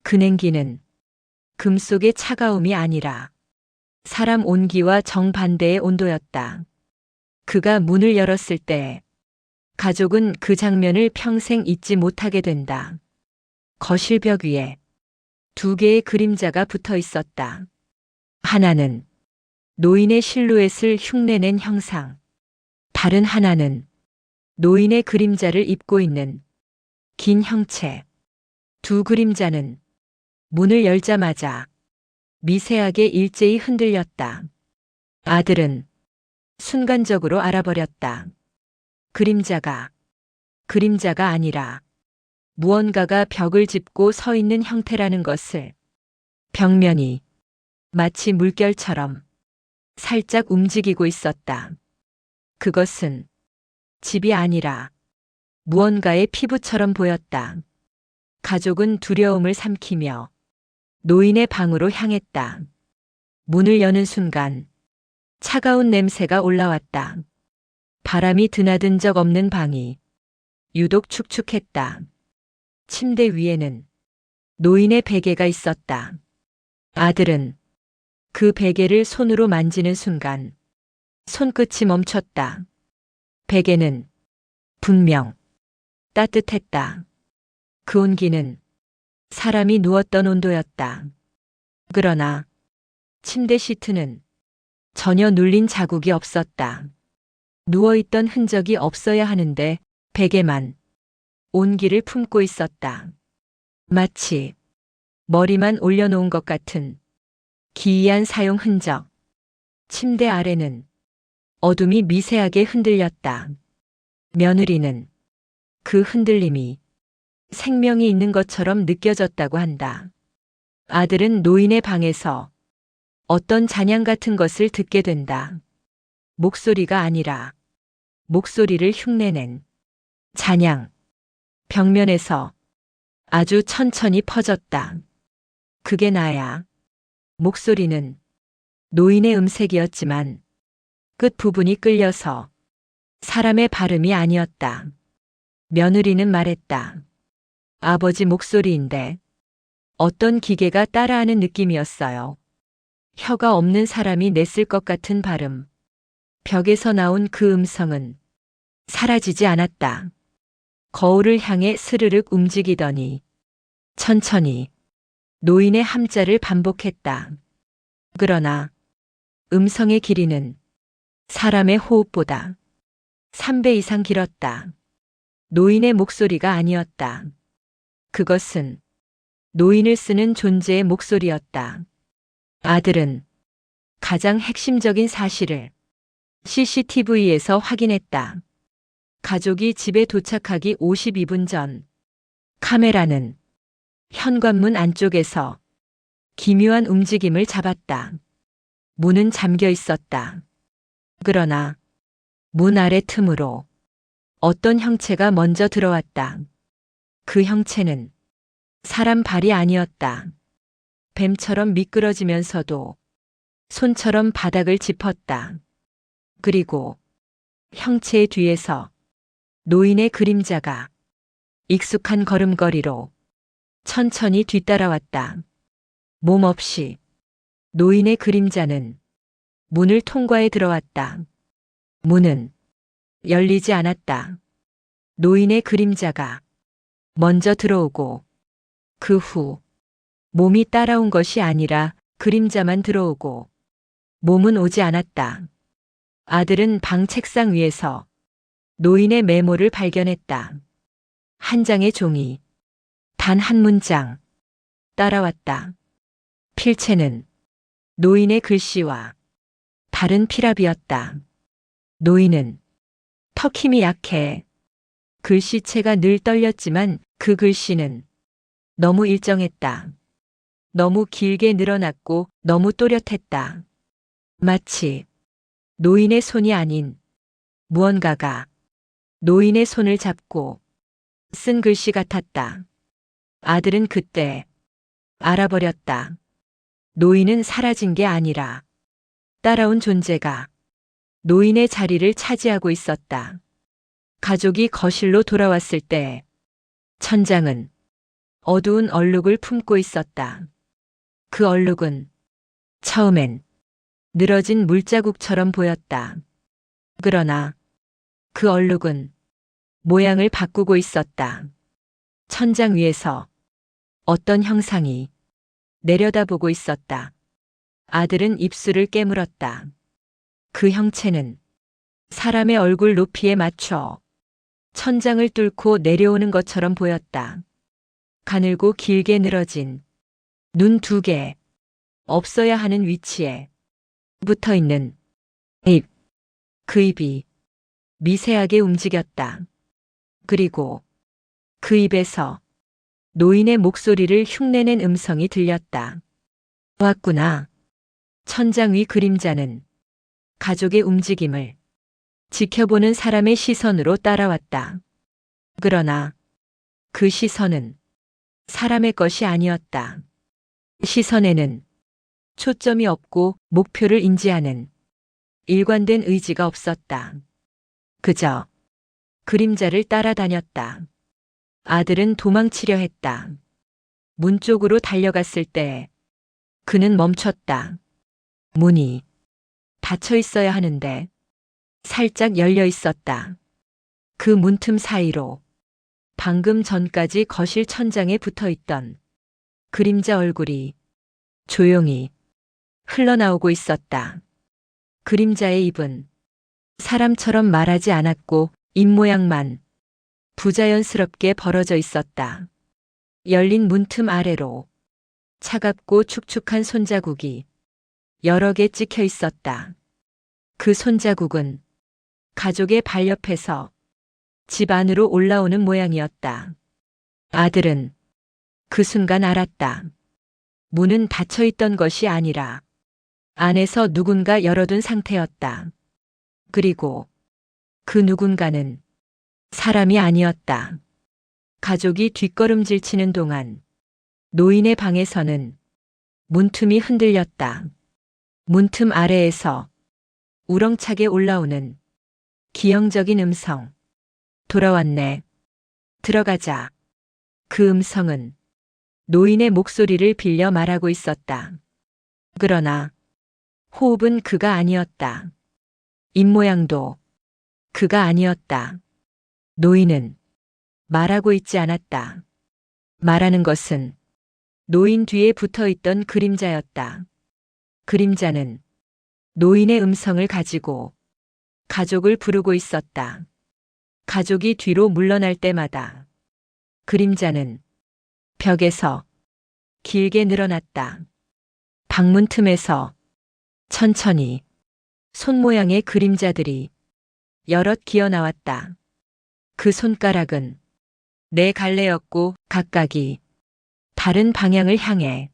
그 냉기는 금속의 차가움이 아니라 사람 온기와 정반대의 온도였다. 그가 문을 열었을 때 가족은 그 장면을 평생 잊지 못하게 된다. 거실 벽 위에 두 개의 그림자가 붙어 있었다. 하나는 노인의 실루엣을 흉내낸 형상, 다른 하나는 노인의 그림자를 입고 있는 긴 형체. 두 그림자는 문을 열자마자 미세하게 일제히 흔들렸다. 아들은 순간적으로 알아버렸다. 그림자가 아니라 무언가가 벽을 짚고 서 있는 형태라는 것을. 벽면이 마치 물결처럼 살짝 움직이고 있었다. 그것은 집이 아니라 무언가의 피부처럼 보였다. 가족은 두려움을 삼키며 노인의 방으로 향했다. 문을 여는 순간 차가운 냄새가 올라왔다. 바람이 드나든 적 없는 방이 유독 축축했다. 침대 위에는 노인의 베개가 있었다. 아들은 그 베개를 손으로 만지는 순간 손끝이 멈췄다. 베개는 분명 따뜻했다. 그 온기는 사람이 누웠던 온도였다. 그러나 침대 시트는 전혀 눌린 자국이 없었다. 누워있던 흔적이 없어야 하는데 베개만 온기를 품고 있었다. 마치 머리만 올려놓은 것 같은 기이한 사용 흔적. 침대 아래는 어둠이 미세하게 흔들렸다. 며느리는 그 흔들림이 생명이 있는 것처럼 느껴졌다고 한다. 아들은 노인의 방에서 어떤 잔향 같은 것을 듣게 된다. 목소리가 아니라 목소리를 흉내낸 잔향. 벽면에서 아주 천천히 퍼졌다. 그게 나야. 목소리는 노인의 음색이었지만 끝부분이 끌려서 사람의 발음이 아니었다. 며느리는 말했다. 아버지 목소리인데 어떤 기계가 따라하는 느낌이었어요. 혀가 없는 사람이 냈을 것 같은 발음. 벽에서 나온 그 음성은 사라지지 않았다. 거울을 향해 스르륵 움직이더니 천천히 노인의 함자를 반복했다. 그러나 음성의 길이는 사람의 호흡보다 3배 이상 길었다. 노인의 목소리가 아니었다. 그것은 노인을 쓰는 존재의 목소리였다. 아들은 가장 핵심적인 사실을 CCTV에서 확인했다. 가족이 집에 도착하기 52분 전, 카메라는 현관문 안쪽에서 기묘한 움직임을 잡았다. 문은 잠겨 있었다. 그러나 문 아래 틈으로 어떤 형체가 먼저 들어왔다. 그 형체는 사람 발이 아니었다. 뱀처럼 미끄러지면서도 손처럼 바닥을 짚었다. 그리고 형체의 뒤에서 노인의 그림자가 익숙한 걸음걸이로 천천히 뒤따라왔다. 몸 없이 노인의 그림자는 문을 통과해 들어왔다. 문은 열리지 않았다. 노인의 그림자가 먼저 들어오고 그 후 몸이 따라온 것이 아니라 그림자만 들어오고 몸은 오지 않았다. 아들은 방 책상 위에서 노인의 메모를 발견했다. 한 장의 종이 단 한 문장 따라왔다. 필체는 노인의 글씨와 다른 피랍이었다. 노인은 턱 힘이 약해 글씨체가 늘 떨렸지만 그 글씨는 너무 일정했다. 너무 길게 늘어났고 너무 또렷했다. 마치 노인의 손이 아닌 무언가가 노인의 손을 잡고 쓴 글씨 같았다. 아들은 그때 알아버렸다. 노인은 사라진 게 아니라 따라온 존재가 노인의 자리를 차지하고 있었다. 가족이 거실로 돌아왔을 때 천장은 어두운 얼룩을 품고 있었다. 그 얼룩은 처음엔 늘어진 물자국처럼 보였다. 그러나 그 얼룩은 모양을 바꾸고 있었다. 천장 위에서 어떤 형상이 내려다보고 있었다. 아들은 입술을 깨물었다. 그 형체는 사람의 얼굴 높이에 맞춰 천장을 뚫고 내려오는 것처럼 보였다. 가늘고 길게 늘어진 눈 2개, 없어야 하는 위치에 붙어 있는 입, 그 입이 미세하게 움직였다. 그리고 그 입에서 노인의 목소리를 흉내낸 음성이 들렸다. 왔구나. 천장 위 그림자는 가족의 움직임을 지켜보는 사람의 시선으로 따라왔다. 그러나 그 시선은 사람의 것이 아니었다. 시선에는 초점이 없고 목표를 인지하는 일관된 의지가 없었다. 그저 그림자를 따라다녔다. 아들은 도망치려 했다. 문 쪽으로 달려갔을 때 그는 멈췄다. 문이 닫혀 있어야 하는데 살짝 열려 있었다. 그 문틈 사이로 방금 전까지 거실 천장에 붙어 있던 그림자 얼굴이 조용히 흘러나오고 있었다. 그림자의 입은 사람처럼 말하지 않았고 입모양만 부자연스럽게 벌어져 있었다. 열린 문틈 아래로 차갑고 축축한 손자국이 여러 개 찍혀 있었다. 그 손자국은 가족의 발 옆에서 집 안으로 올라오는 모양이었다. 아들은 그 순간 알았다. 문은 닫혀 있던 것이 아니라 안에서 누군가 열어둔 상태였다. 그리고 그 누군가는 사람이 아니었다. 가족이 뒷걸음질 치는 동안 노인의 방에서는 문틈이 흔들렸다. 문틈 아래에서 우렁차게 올라오는 기형적인 음성. 돌아왔네. 들어가자. 그 음성은 노인의 목소리를 빌려 말하고 있었다. 그러나 호흡은 그가 아니었다. 입모양도 그가 아니었다. 노인은 말하고 있지 않았다. 말하는 것은 노인 뒤에 붙어 있던 그림자였다. 그림자는 노인의 음성을 가지고 가족을 부르고 있었다. 가족이 뒤로 물러날 때마다 그림자는 벽에서 길게 늘어났다. 방문 틈에서 천천히 손 모양의 그림자들이 여럿 기어 나왔다. 그 손가락은 네 갈래였고 각각이 다른 방향을 향해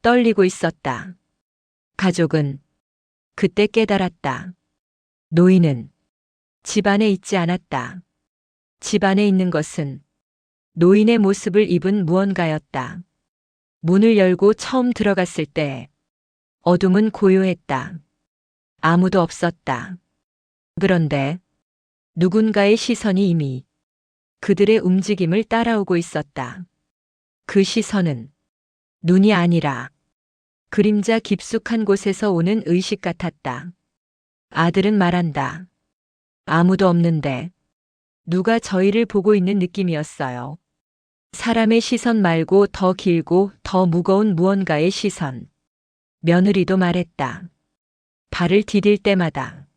떨리고 있었다. 가족은 그때 깨달았다. 노인은 집 안에 있지 않았다. 집 안에 있는 것은 노인의 모습을 입은 무언가였다. 문을 열고 처음 들어갔을 때 어둠은 고요했다. 아무도 없었다. 그런데 누군가의 시선이 이미 그들의 움직임을 따라오고 있었다. 그 시선은 눈이 아니라 그림자 깊숙한 곳에서 오는 의식 같았다. 아들은 말한다. 아무도 없는데 누가 저희를 보고 있는 느낌이었어요. 사람의 시선 말고 더 길고 더 무거운 무언가의 시선. 며느리도 말했다. 발을 디딜 때마다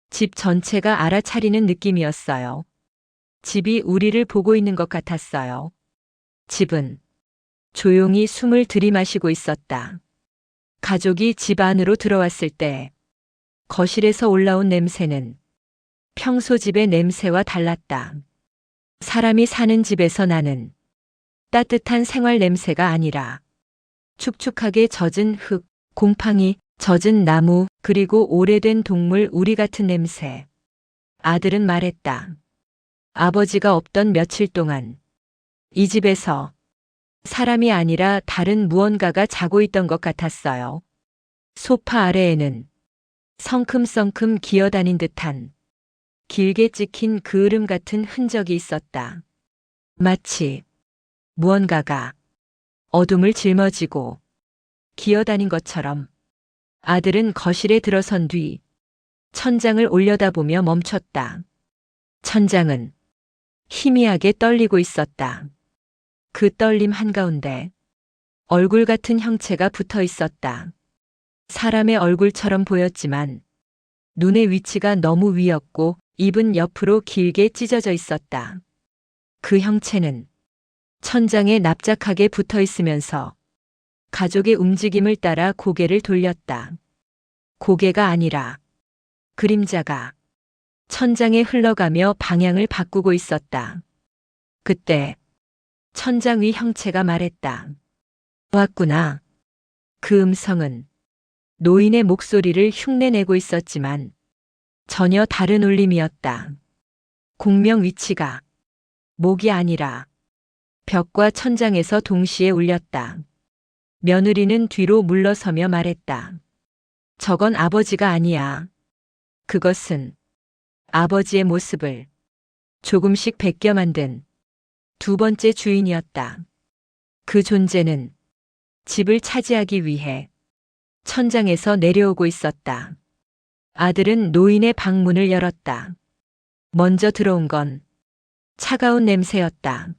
집 전체가 알아차리는 느낌이었어요. 집이 우리를 보고 있는 것 같았어요. 집은 조용히 숨을 들이마시고 있었다. 가족이 집 안으로 들어왔을 때 거실에서 올라온 냄새는 평소 집의 냄새와 달랐다. 사람이 사는 집에서 나는 따뜻한 생활 냄새가 아니라 축축하게 젖은 흙, 곰팡이, 젖은 나무, 그리고 오래된 동물 우리 같은 냄새. 아들은 말했다. 아버지가 없던 며칠 동안 이 집에서 사람이 아니라 다른 무언가가 자고 있던 것 같았어요. 소파 아래에는 성큼성큼 기어다닌 듯한 길게 찍힌 그을음 같은 흔적이 있었다. 마치 무언가가 어둠을 짊어지고 기어다닌 것처럼 아들은 거실에 들어선 뒤 천장을 올려다보며 멈췄다. 천장은 희미하게 떨리고 있었다. 그 떨림 한가운데 얼굴 같은 형체가 붙어 있었다. 사람의 얼굴처럼 보였지만 눈의 위치가 너무 위였고 입은 옆으로 길게 찢어져 있었다. 그 형체는 천장에 납작하게 붙어 있으면서 가족의 움직임을 따라 고개를 돌렸다. 고개가 아니라 그림자가 천장에 흘러가며 방향을 바꾸고 있었다. 그때 천장 위 형체가 말했다. 왔구나. 그 음성은 노인의 목소리를 흉내내고 있었지만 전혀 다른 울림이었다. 공명 위치가 목이 아니라 벽과 천장에서 동시에 울렸다. 며느리는 뒤로 물러서며 말했다. 저건 아버지가 아니야. 그것은 아버지의 모습을 조금씩 베껴 만든 두 번째 주인이었다. 그 존재는 집을 차지하기 위해 천장에서 내려오고 있었다. 아들은 노인의 방문을 열었다. 먼저 들어온 건 차가운 냄새였다.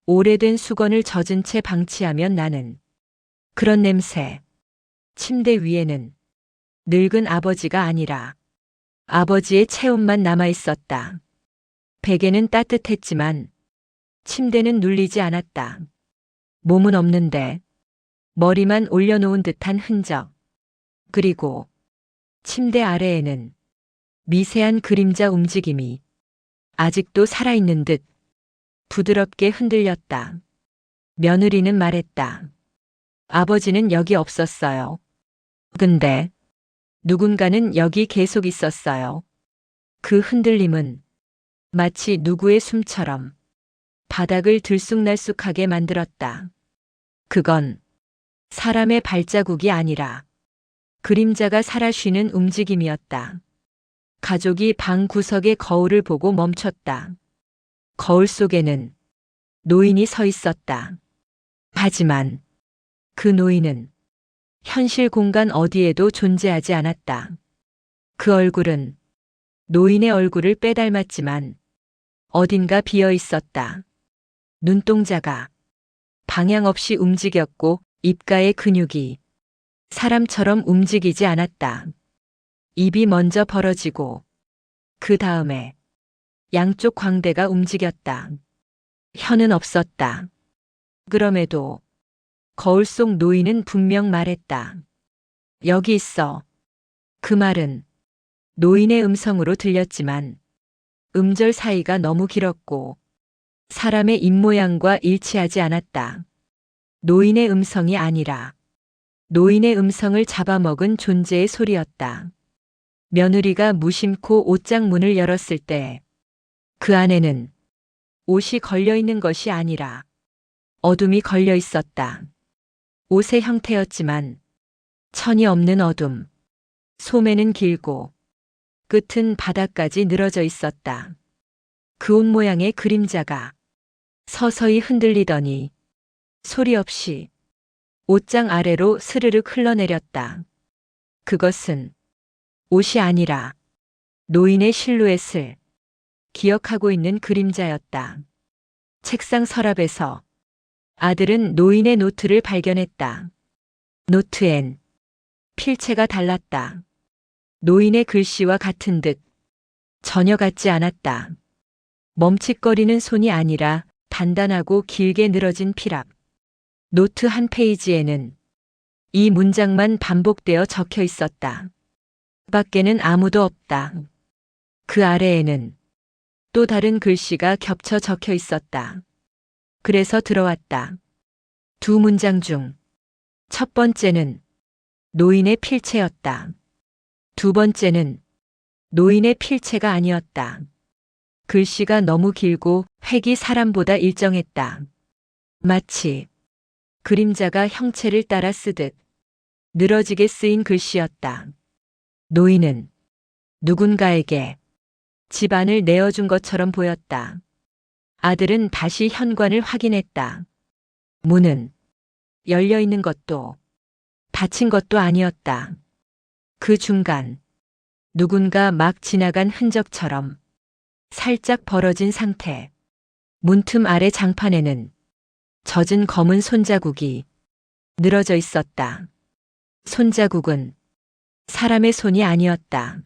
오래된 수건을 젖은 채 방치하면 나는 그런 냄새. 침대 위에는 늙은 아버지가 아니라 아버지의 체온만 남아 있었다. 베개는 따뜻했지만 침대는 눌리지 않았다. 몸은 없는데 머리만 올려놓은 듯한 흔적. 그리고 침대 아래에는 미세한 그림자 움직임이 아직도 살아있는 듯 부드럽게 흔들렸다. 며느리는 말했다. 아버지는 여기 없었어요. 근데 누군가는 여기 계속 있었어요. 그 흔들림은 마치 누구의 숨처럼 바닥을 들쑥날쑥하게 만들었다. 그건 사람의 발자국이 아니라 그림자가 살아 쉬는 움직임이었다. 가족이 방 구석의 거울을 보고 멈췄다. 거울 속에는 노인이 서 있었다. 하지만 그 노인은 현실 공간 어디에도 존재하지 않았다. 그 얼굴은 노인의 얼굴을 빼닮았지만 어딘가 비어 있었다. 눈동자가 방향 없이 움직였고 입가의 근육이 사람처럼 움직이지 않았다. 입이 먼저 벌어지고 그 다음에 양쪽 광대가 움직였다. 혀는 없었다. 그럼에도 거울 속 노인은 분명 말했다. 여기 있어. 그 말은 노인의 음성으로 들렸지만 음절 사이가 너무 길었고 사람의 입모양과 일치하지 않았다. 노인의 음성이 아니라 노인의 음성을 잡아먹은 존재의 소리였다. 며느리가 무심코 옷장 문을 열었을 때 그 안에는 옷이 걸려있는 것이 아니라 어둠이 걸려 있었다. 옷의 형태였지만 천이 없는 어둠. 소매는 길고 끝은 바닥까지 늘어져 있었다. 그 옷 모양의 그림자가 서서히 흔들리더니 소리 없이 옷장 아래로 스르륵 흘러내렸다. 그것은 옷이 아니라 노인의 실루엣을 기억하고 있는 그림자였다. 책상 서랍에서 아들은 노인의 노트를 발견했다. 노트엔 필체가 달랐다. 노인의 글씨와 같은 듯 전혀 같지 않았다. 멈칫거리는 손이 아니라 단단하고 길게 늘어진 필압. 노트 한 페이지에는 이 문장만 반복되어 적혀 있었다. 밖에는 아무도 없다. 그 아래에는 또 다른 글씨가 겹쳐 적혀 있었다. 그래서 들어왔다. 두 문장 중 첫 번째는 노인의 필체였다. 두 번째는 노인의 필체가 아니었다. 글씨가 너무 길고 획이 사람보다 일정했다. 마치 그림자가 형체를 따라 쓰듯 늘어지게 쓰인 글씨였다. 노인은 누군가에게 집안을 내어준 것처럼 보였다. 아들은 다시 현관을 확인했다. 문은 열려 있는 것도 닫힌 것도 아니었다. 그 중간 누군가 막 지나간 흔적처럼 살짝 벌어진 상태. 문틈 아래 장판에는 젖은 검은 손자국이 늘어져 있었다. 손자국은 사람의 손이 아니었다.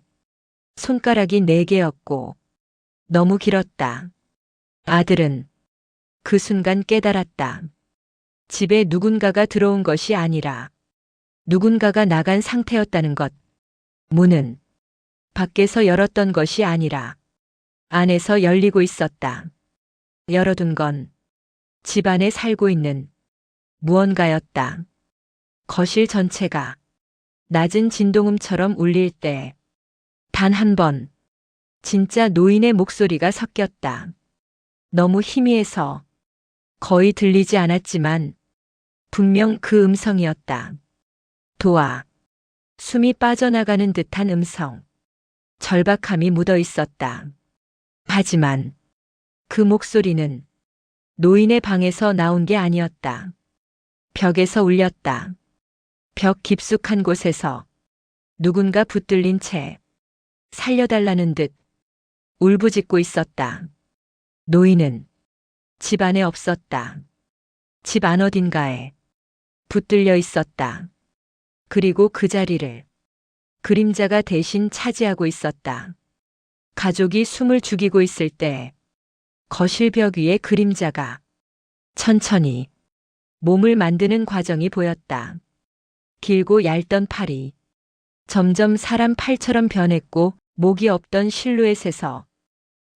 손가락이 4개였고 너무 길었다. 아들은 그 순간 깨달았다. 집에 누군가가 들어온 것이 아니라 누군가가 나간 상태였다는 것. 문은 밖에서 열었던 것이 아니라 안에서 열리고 있었다. 열어둔 건 집 안에 살고 있는 무언가였다. 거실 전체가 낮은 진동음처럼 울릴 때 단 한 번 진짜 노인의 목소리가 섞였다. 너무 희미해서 거의 들리지 않았지만 분명 그 음성이었다. 도와. 숨이 빠져나가는 듯한 음성. 절박함이 묻어 있었다. 하지만 그 목소리는 노인의 방에서 나온 게 아니었다. 벽에서 울렸다. 벽 깊숙한 곳에서 누군가 붙들린 채 살려달라는 듯 울부짖고 있었다. 노인은 집 안에 없었다. 집 안 어딘가에 붙들려 있었다. 그리고 그 자리를 그림자가 대신 차지하고 있었다. 가족이 숨을 죽이고 있을 때 거실 벽 위에 그림자가 천천히 몸을 만드는 과정이 보였다. 길고 얇던 팔이 점점 사람 팔처럼 변했고 목이 없던 실루엣에서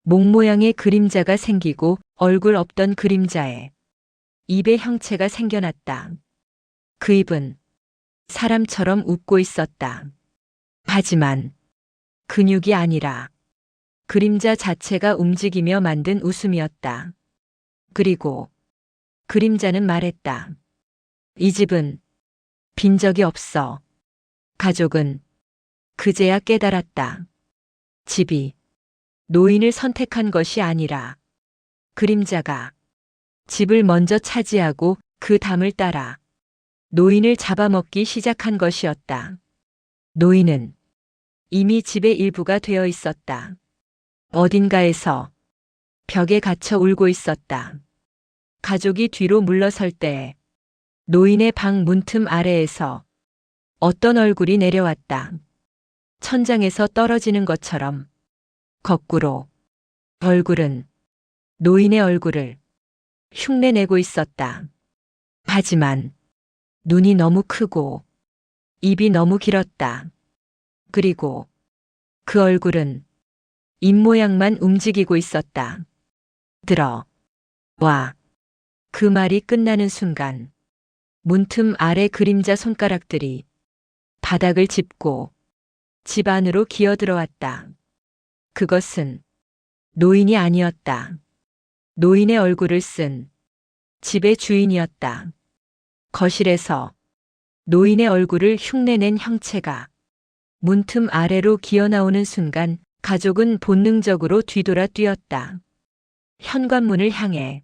목 모양의 그림자가 생기고 얼굴 없던 그림자에 입의 형체가 생겨났다. 그 입은 사람처럼 웃고 있었다. 하지만 근육이 아니라 그림자 자체가 움직이며 만든 웃음이었다. 그리고 그림자는 말했다. 이 집은 빈 적이 없어. 가족은 그제야 깨달았다. 집이 노인을 선택한 것이 아니라 그림자가 집을 먼저 차지하고 그 담을 따라 노인을 잡아먹기 시작한 것이었다. 노인은 이미 집의 일부가 되어 있었다. 어딘가에서 벽에 갇혀 울고 있었다. 가족이 뒤로 물러설 때 노인의 방 문틈 아래에서 어떤 얼굴이 내려왔다. 천장에서 떨어지는 것처럼 거꾸로 얼굴은 노인의 얼굴을 흉내내고 있었다. 하지만 눈이 너무 크고 입이 너무 길었다. 그리고 그 얼굴은 입모양만 움직이고 있었다. 들어와. 그 말이 끝나는 순간 문틈 아래 그림자 손가락들이 바닥을 짚고 집 안으로 기어들어왔다. 그것은 노인이 아니었다. 노인의 얼굴을 쓴 집의 주인이었다. 거실에서 노인의 얼굴을 흉내낸 형체가 문틈 아래로 기어나오는 순간 가족은 본능적으로 뒤돌아 뛰었다. 현관문을 향해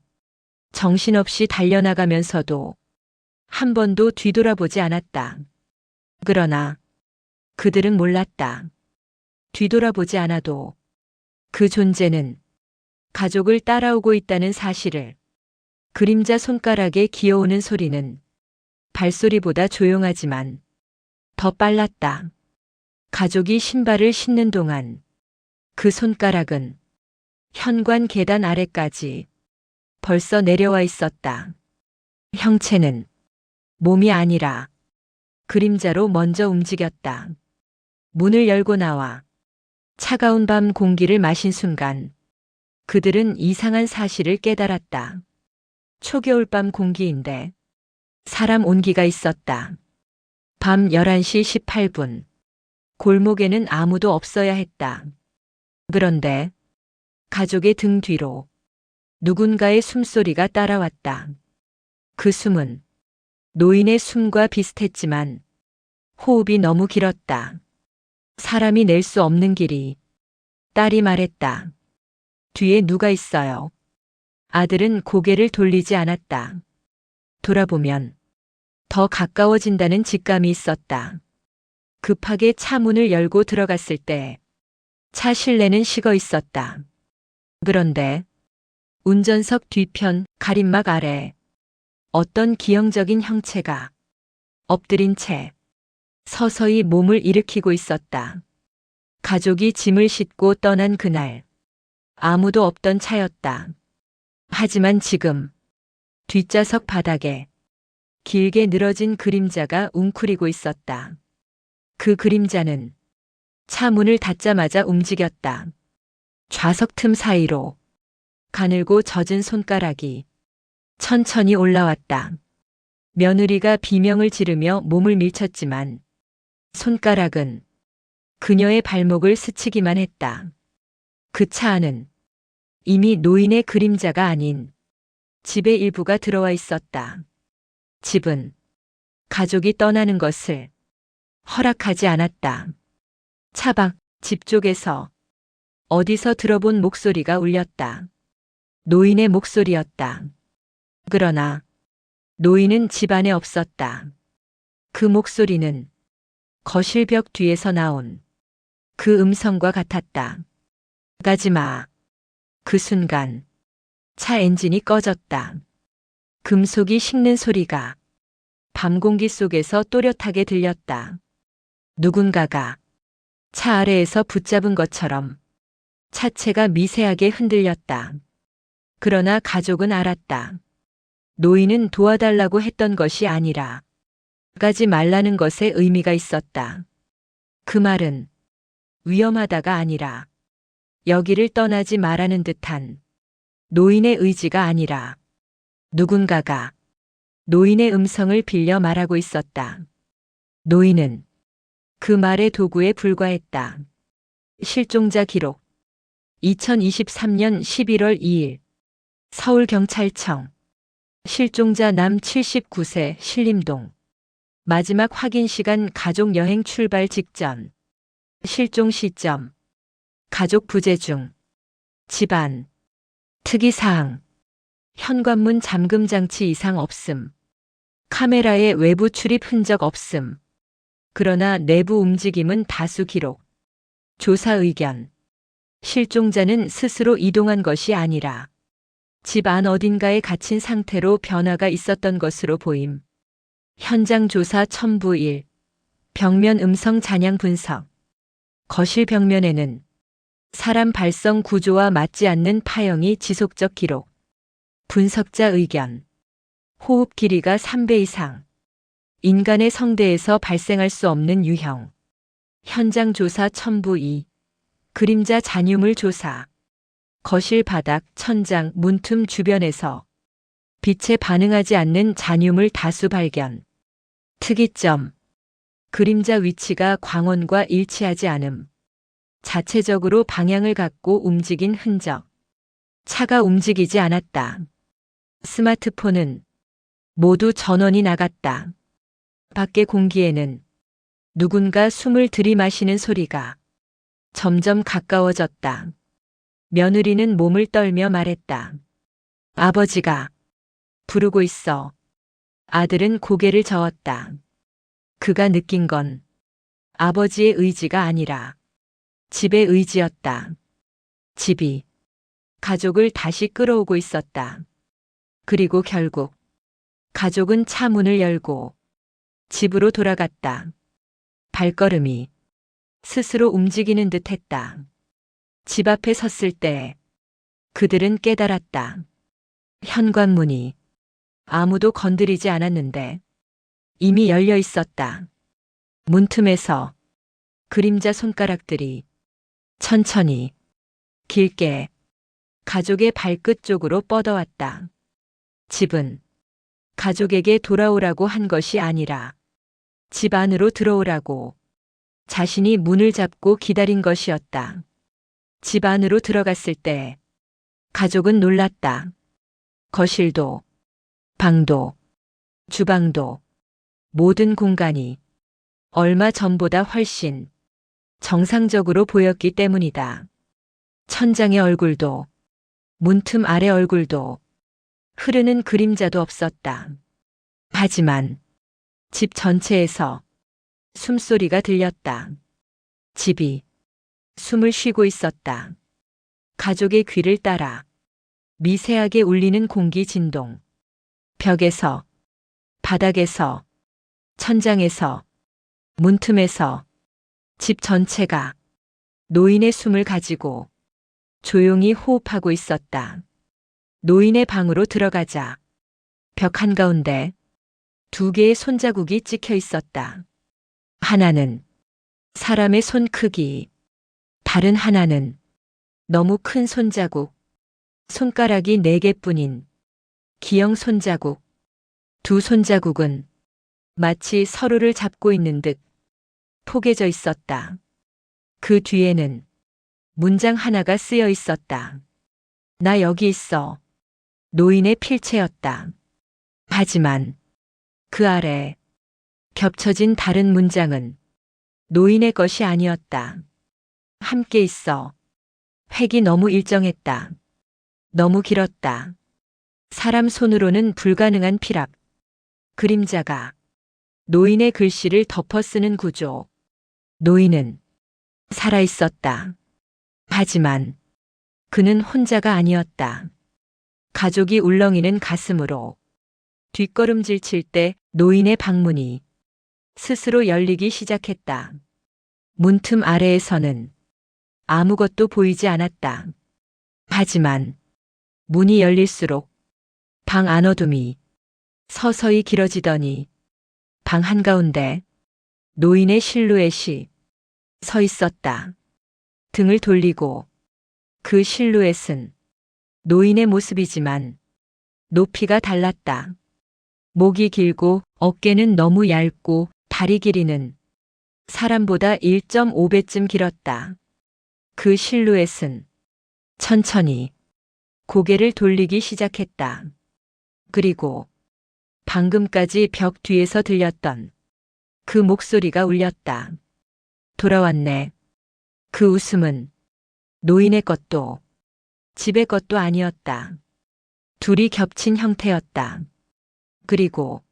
정신없이 달려나가면서도 한 번도 뒤돌아보지 않았다. 그러나 그들은 몰랐다. 뒤돌아보지 않아도 그 존재는 가족을 따라오고 있다는 사실을. 그림자 손가락에 기어오는 소리는 발소리보다 조용하지만 더 빨랐다. 가족이 신발을 신는 동안 그 손가락은 현관 계단 아래까지 벌써 내려와 있었다. 형체는 몸이 아니라 그림자로 먼저 움직였다. 문을 열고 나와 차가운 밤 공기를 마신 순간 그들은 이상한 사실을 깨달았다. 초겨울밤 공기인데 사람 온기가 있었다. 밤 11시 18분. 골목에는 아무도 없어야 했다. 그런데 가족의 등 뒤로 누군가의 숨소리가 따라왔다. 그 숨은 노인의 숨과 비슷했지만 호흡이 너무 길었다. 사람이 낼 수 없는 길이. 딸이 말했다. 뒤에 누가 있어요? 아들은 고개를 돌리지 않았다. 돌아보면 더 가까워진다는 직감이 있었다. 급하게 차 문을 열고 들어갔을 때 차 실내는 식어 있었다. 그런데 운전석 뒤편 가림막 아래 어떤 기형적인 형체가 엎드린 채 서서히 몸을 일으키고 있었다. 가족이 짐을 싣고 떠난 그날 아무도 없던 차였다. 하지만 지금 뒷좌석 바닥에 길게 늘어진 그림자가 웅크리고 있었다. 그 그림자는 차 문을 닫자마자 움직였다. 좌석 틈 사이로 가늘고 젖은 손가락이 천천히 올라왔다. 며느리가 비명을 지르며 몸을 밀쳤지만 손가락은 그녀의 발목을 스치기만 했다. 그 차 안은 이미 노인의 그림자가 아닌 집의 일부가 들어와 있었다. 집은 가족이 떠나는 것을 허락하지 않았다. 차 밖 집 쪽에서 어디서 들어본 목소리가 울렸다. 노인의 목소리였다. 그러나 노인은 집 안에 없었다. 그 목소리는 거실 벽 뒤에서 나온 그 음성과 같았다. 가지 마. 그 순간 차 엔진이 꺼졌다. 금속이 식는 소리가 밤 공기 속에서 또렷하게 들렸다. 누군가가 차 아래에서 붙잡은 것처럼 차체가 미세하게 흔들렸다. 그러나 가족은 알았다. 노인은 도와달라고 했던 것이 아니라 가지 말라는 것에 의미가 있었다. 그 말은 위험하다가 아니라 여기를 떠나지 말라는 듯한 노인의 의지가 아니라 누군가가 노인의 음성을 빌려 말하고 있었다. 노인은 그 말의 도구에 불과했다. 실종자 기록 2023년 11월 2일 서울경찰청 실종자 남 79세 신림동 마지막 확인 시간 가족 여행 출발 직전 실종 시점 가족 부재 중 집안 특이사항 현관문 잠금 장치 이상 없음 카메라에 외부 출입 흔적 없음 그러나 내부 움직임은 다수 기록 조사 의견 실종자는 스스로 이동한 것이 아니라 집 안 어딘가에 갇힌 상태로 변화가 있었던 것으로 보임. 현장 조사 첨부 1. 벽면 음성 잔향 분석. 거실 벽면에는 사람 발성 구조와 맞지 않는 파형이 지속적 기록. 분석자 의견. 호흡 길이가 3배 이상. 인간의 성대에서 발생할 수 없는 유형. 현장 조사 첨부 2. 그림자 잔유물 조사. 거실 바닥, 천장, 문틈 주변에서 빛에 반응하지 않는 잔유물 다수 발견. 특이점. 그림자 위치가 광원과 일치하지 않음. 자체적으로 방향을 갖고 움직인 흔적. 차가 움직이지 않았다. 스마트폰은 모두 전원이 나갔다. 밖의 공기에는 누군가 숨을 들이마시는 소리가 점점 가까워졌다. 며느리는 몸을 떨며 말했다. 아버지가 부르고 있어. 아들은 고개를 저었다. 그가 느낀 건 아버지의 의지가 아니라 집의 의지였다. 집이 가족을 다시 끌어오고 있었다. 그리고 결국 가족은 차 문을 열고 집으로 돌아갔다. 발걸음이 스스로 움직이는 듯 했다. 집 앞에 섰을 때 그들은 깨달았다. 현관문이 아무도 건드리지 않았는데 이미 열려 있었다. 문틈에서 그림자 손가락들이 천천히 길게 가족의 발끝 쪽으로 뻗어왔다. 집은 가족에게 돌아오라고 한 것이 아니라 집 안으로 들어오라고 자신이 문을 잡고 기다린 것이었다. 집 안으로 들어갔을 때 가족은 놀랐다. 거실도, 방도, 주방도, 모든 공간이 얼마 전보다 훨씬 정상적으로 보였기 때문이다. 천장의 얼굴도 문틈 아래 얼굴도 흐르는 그림자도 없었다. 하지만 집 전체에서 숨소리가 들렸다. 집이 숨을 쉬고 있었다. 가족의 귀를 따라 미세하게 울리는 공기 진동. 벽에서, 바닥에서, 천장에서, 문틈에서 집 전체가 노인의 숨을 가지고 조용히 호흡하고 있었다. 노인의 방으로 들어가자 벽 한가운데 2개의 손자국이 찍혀 있었다. 하나는 사람의 손 크기, 다른 하나는 너무 큰 손자국, 손가락이 4개뿐인 기형 손자국. 2 손자국은 마치 서로를 잡고 있는 듯 포개져 있었다. 그 뒤에는 문장 하나가 쓰여 있었다. 나 여기 있어. 노인의 필체였다. 하지만 그 아래 겹쳐진 다른 문장은 노인의 것이 아니었다. 함께 있어. 획이 너무 일정했다. 너무 길었다. 사람 손으로는 불가능한 피랍. 그림자가 노인의 글씨를 덮어 쓰는 구조. 노인은 살아있었다. 하지만 그는 혼자가 아니었다. 가족이 울렁이는 가슴으로 뒷걸음질 칠 때 노인의 방문이 스스로 열리기 시작했다. 문틈 아래에서는 아무것도 보이지 않았다. 하지만 문이 열릴수록 방 안어둠이 서서히 길어지더니 방 한가운데 노인의 실루엣이 서 있었다. 등을 돌리고 그 실루엣은 노인의 모습이지만 높이가 달랐다. 목이 길고 어깨는 너무 얇고 다리 길이는 사람보다 1.5배쯤 길었다. 그 실루엣은 천천히 고개를 돌리기 시작했다. 그리고 방금까지 벽 뒤에서 들렸던 그 목소리가 울렸다. 돌아왔네. 그 웃음은 노인의 것도 집의 것도 아니었다. 둘이 겹친 형태였다. 그리고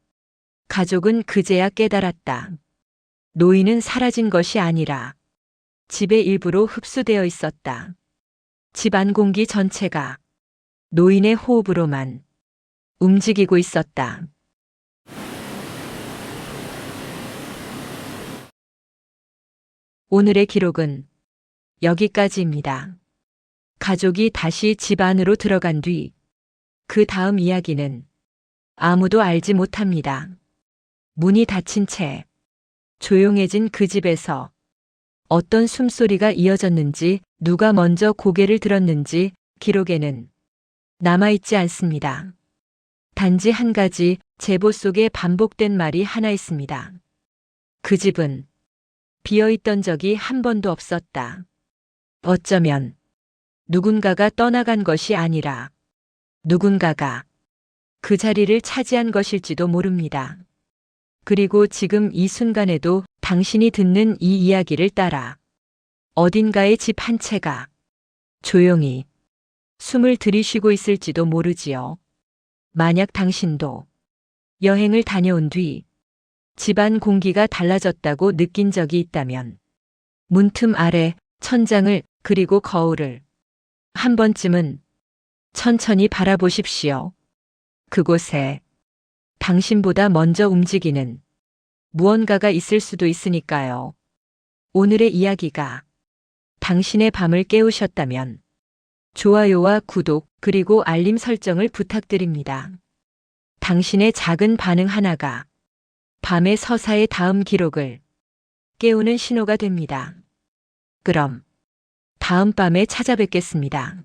가족은 그제야 깨달았다. 노인은 사라진 것이 아니라 집의 일부로 흡수되어 있었다. 집안 공기 전체가 노인의 호흡으로만 움직이고 있었다. 오늘의 기록은 여기까지입니다. 가족이 다시 집 안으로 들어간 뒤 그 다음 이야기는 아무도 알지 못합니다. 문이 닫힌 채 조용해진 그 집에서 어떤 숨소리가 이어졌는지, 누가 먼저 고개를 들었는지 기록에는 남아있지 않습니다. 단지 한 가지 제보 속에 반복된 말이 하나 있습니다. 그 집은 비어있던 적이 한 번도 없었다. 어쩌면 누군가가 떠나간 것이 아니라 누군가가 그 자리를 차지한 것일지도 모릅니다. 그리고 지금 이 순간에도 당신이 듣는 이 이야기를 따라 어딘가의 집 한 채가 조용히 숨을 들이쉬고 있을지도 모르지요. 만약 당신도 여행을 다녀온 뒤 집안 공기가 달라졌다고 느낀 적이 있다면 문틈 아래 천장을 그리고 거울을 한 번쯤은 천천히 바라보십시오. 그곳에 당신보다 먼저 움직이는 무언가가 있을 수도 있으니까요. 오늘의 이야기가 당신의 밤을 깨우셨다면 좋아요와 구독 그리고 알림 설정을 부탁드립니다. 당신의 작은 반응 하나가 밤의 서사의 다음 기록을 깨우는 신호가 됩니다. 그럼 다음 밤에 찾아뵙겠습니다.